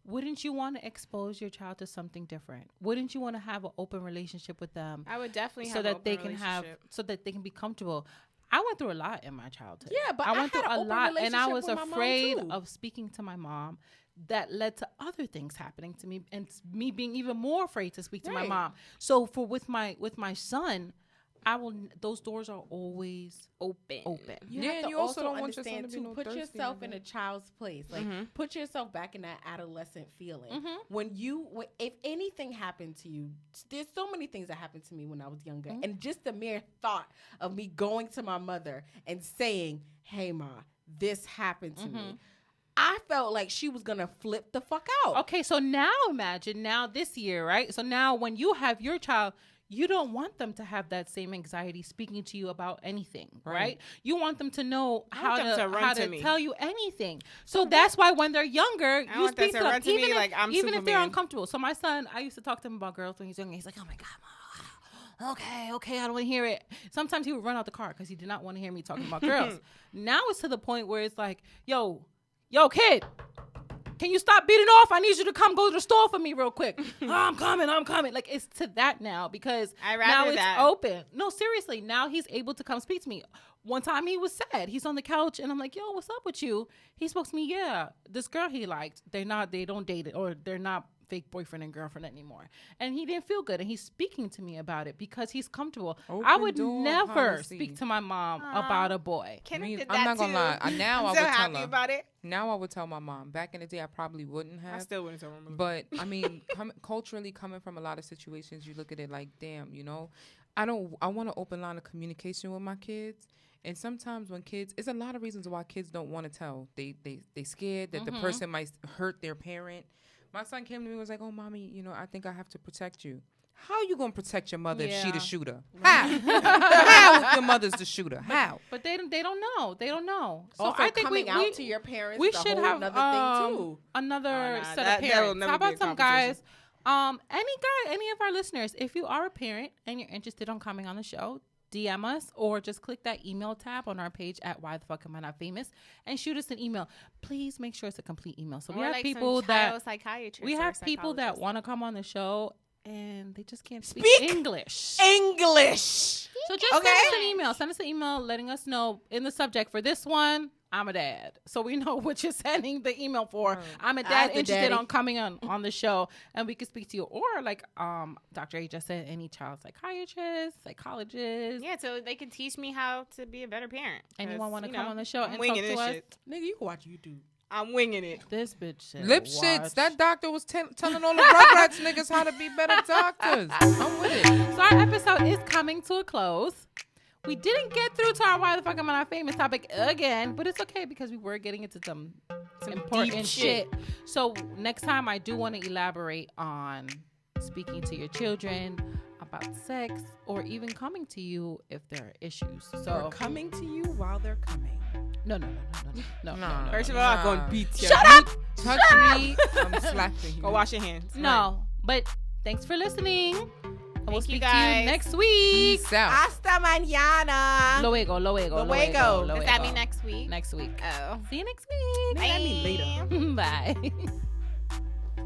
Speaker 1: wouldn't you want to expose your child to something different? Wouldn't you want to have an open relationship with them
Speaker 5: I would definitely
Speaker 1: so
Speaker 5: have
Speaker 1: that
Speaker 5: an
Speaker 1: they
Speaker 5: open
Speaker 1: can have,
Speaker 5: relationship.
Speaker 1: so that they can be comfortable? I went through a lot in my childhood.
Speaker 7: Yeah, but
Speaker 1: I
Speaker 7: I
Speaker 1: went
Speaker 7: had
Speaker 1: through
Speaker 7: an
Speaker 1: a
Speaker 7: open
Speaker 1: lot, and I
Speaker 7: relationship
Speaker 1: was
Speaker 7: with my mom,
Speaker 1: afraid
Speaker 7: too.
Speaker 1: of speaking to my mom. That led to other things happening to me, and me being even more afraid to speak to my
Speaker 7: Right.
Speaker 1: mom. So with my son, those doors are always
Speaker 5: Open.
Speaker 7: You
Speaker 3: Yeah,
Speaker 7: have
Speaker 3: and
Speaker 7: to
Speaker 3: you also don't want your
Speaker 7: understand
Speaker 3: son to be
Speaker 7: too.
Speaker 3: no
Speaker 7: Put
Speaker 3: thirsty
Speaker 7: yourself
Speaker 3: nigga.
Speaker 7: in a child's place. Like put yourself back in that adolescent feeling. When if anything happened to you, there's so many things that happened to me when I was younger, and just the mere thought of me going to my mother and saying, "Hey, ma, this happened to me." I felt like she was gonna flip the fuck out.
Speaker 1: Okay, so now imagine this year, right? So now when you have your child, you don't want them to have that same anxiety speaking to you about anything, right? You want them to know how
Speaker 5: them to run to
Speaker 1: to
Speaker 5: me.
Speaker 1: tell you anything. So that's why when they're younger, you
Speaker 5: want them
Speaker 1: speak
Speaker 5: to
Speaker 1: to them,
Speaker 5: run to me
Speaker 1: even
Speaker 5: like I'm
Speaker 1: if they're
Speaker 5: Superman.
Speaker 1: uncomfortable. So my son, I used to talk to him about girls when he's young. He's like, "Oh my God, Mom, okay, I don't want to hear it." Sometimes he would run out the car because he did not want to hear me talking about girls. Now it's to the point where it's like, yo, kid, can you stop beating off? I need you to come go to the store for me real quick. I'm coming. Like, it's to that now because
Speaker 5: I
Speaker 1: now
Speaker 5: rather
Speaker 1: it's
Speaker 5: that.
Speaker 1: open. No, seriously. Now he's able to come speak to me. One time he was sad. He's on the couch and I'm like, "Yo, what's up with you?" He spoke to me. Yeah, this girl he liked, they don't date it, or they're not fake boyfriend and girlfriend anymore. And he didn't feel good. And he's speaking to me about it because he's comfortable. I
Speaker 3: Open
Speaker 1: would
Speaker 3: door
Speaker 1: never
Speaker 3: policy.
Speaker 1: speak to my mom about a boy.
Speaker 5: Kenny did
Speaker 3: I'm
Speaker 5: that
Speaker 3: not gonna
Speaker 5: too.
Speaker 3: lie. Now
Speaker 5: I'm
Speaker 3: I
Speaker 5: so
Speaker 3: would tell
Speaker 5: happy
Speaker 3: her.
Speaker 5: about it.
Speaker 3: Now I would tell my mom. Back in the day, I probably wouldn't have.
Speaker 5: I still wouldn't tell my mother.
Speaker 3: But I mean, culturally coming from a lot of situations, you look at it like, damn, you know, I want an open line of communication with my kids. And sometimes when kids, it's a lot of reasons why kids don't want to tell. They scared that the person might hurt their parent. My son came to me and was like, "Oh, mommy, you know, I think I have to protect you." How you gonna protect your mother if she the shooter? How? How if your mother's the shooter? How?
Speaker 1: But they don't know. They don't know. So
Speaker 7: Also,
Speaker 1: I think
Speaker 7: coming out to your parents,
Speaker 1: we
Speaker 7: is a
Speaker 1: should
Speaker 7: whole
Speaker 1: have
Speaker 7: another thing too.
Speaker 1: another
Speaker 5: nah,
Speaker 1: set
Speaker 5: that
Speaker 1: of
Speaker 5: will
Speaker 1: parents.
Speaker 5: never
Speaker 1: How
Speaker 5: be a
Speaker 1: about some
Speaker 5: competition.
Speaker 1: guys? Any of our listeners, if you are a parent and you're interested on coming on the show, DM us or just click that email tab on our page at Why the Fuck Am I Not Famous and shoot us an email. Please make sure it's a complete email. So we
Speaker 5: Or
Speaker 1: have
Speaker 5: like
Speaker 1: people
Speaker 5: some
Speaker 1: that
Speaker 5: child psychiatrist
Speaker 1: we
Speaker 5: or
Speaker 1: have people that
Speaker 5: psychologist.
Speaker 1: want to come on the show and they just can't speak English.
Speaker 7: English.
Speaker 1: So just send us an email. Send us an email letting us know in the subject for this one, I'm a dad. So we know what you're sending the email for. I'm a dad
Speaker 7: As the
Speaker 1: interested
Speaker 7: daddy.
Speaker 1: on coming on the show and we can speak to you. Or like Dr. A just said, any child psychiatrist, psychologist.
Speaker 5: Yeah, so they can teach me how to be a better parent.
Speaker 1: Anyone want to come on the show
Speaker 5: I'm
Speaker 1: and talk
Speaker 5: winging
Speaker 1: to
Speaker 5: this
Speaker 1: us?
Speaker 5: shit.
Speaker 7: Nigga, you can watch YouTube.
Speaker 5: I'm winging it.
Speaker 1: This bitch said
Speaker 3: Lip
Speaker 1: watch.
Speaker 3: shits. That doctor was telling all the Rugrats niggas how to be better doctors. I'm with it.
Speaker 1: So our episode is coming to a close. We didn't get through to our Why the Fuck Am I Not Famous topic again, but it's okay because we were getting into some important
Speaker 5: deep
Speaker 1: shit. So next time I do want to elaborate on speaking to your children about sex or even coming to you if there are issues. So
Speaker 7: Or coming to you while they're coming.
Speaker 1: no.
Speaker 5: First of all, I'm going to beat you.
Speaker 1: Shut up!
Speaker 3: Touch me, I'm slapping you.
Speaker 5: Go wash your hands.
Speaker 1: No, but thanks for listeing. And we'll
Speaker 5: Thank you,
Speaker 1: speak to you
Speaker 5: guys.
Speaker 1: next week.
Speaker 3: Peace out.
Speaker 7: Hasta mañana.
Speaker 1: Luego.
Speaker 7: Luego.
Speaker 5: Does that mean next week?
Speaker 1: Next week.
Speaker 5: Oh.
Speaker 1: See you next week.
Speaker 5: Bye.
Speaker 7: That mean later.
Speaker 1: Bye.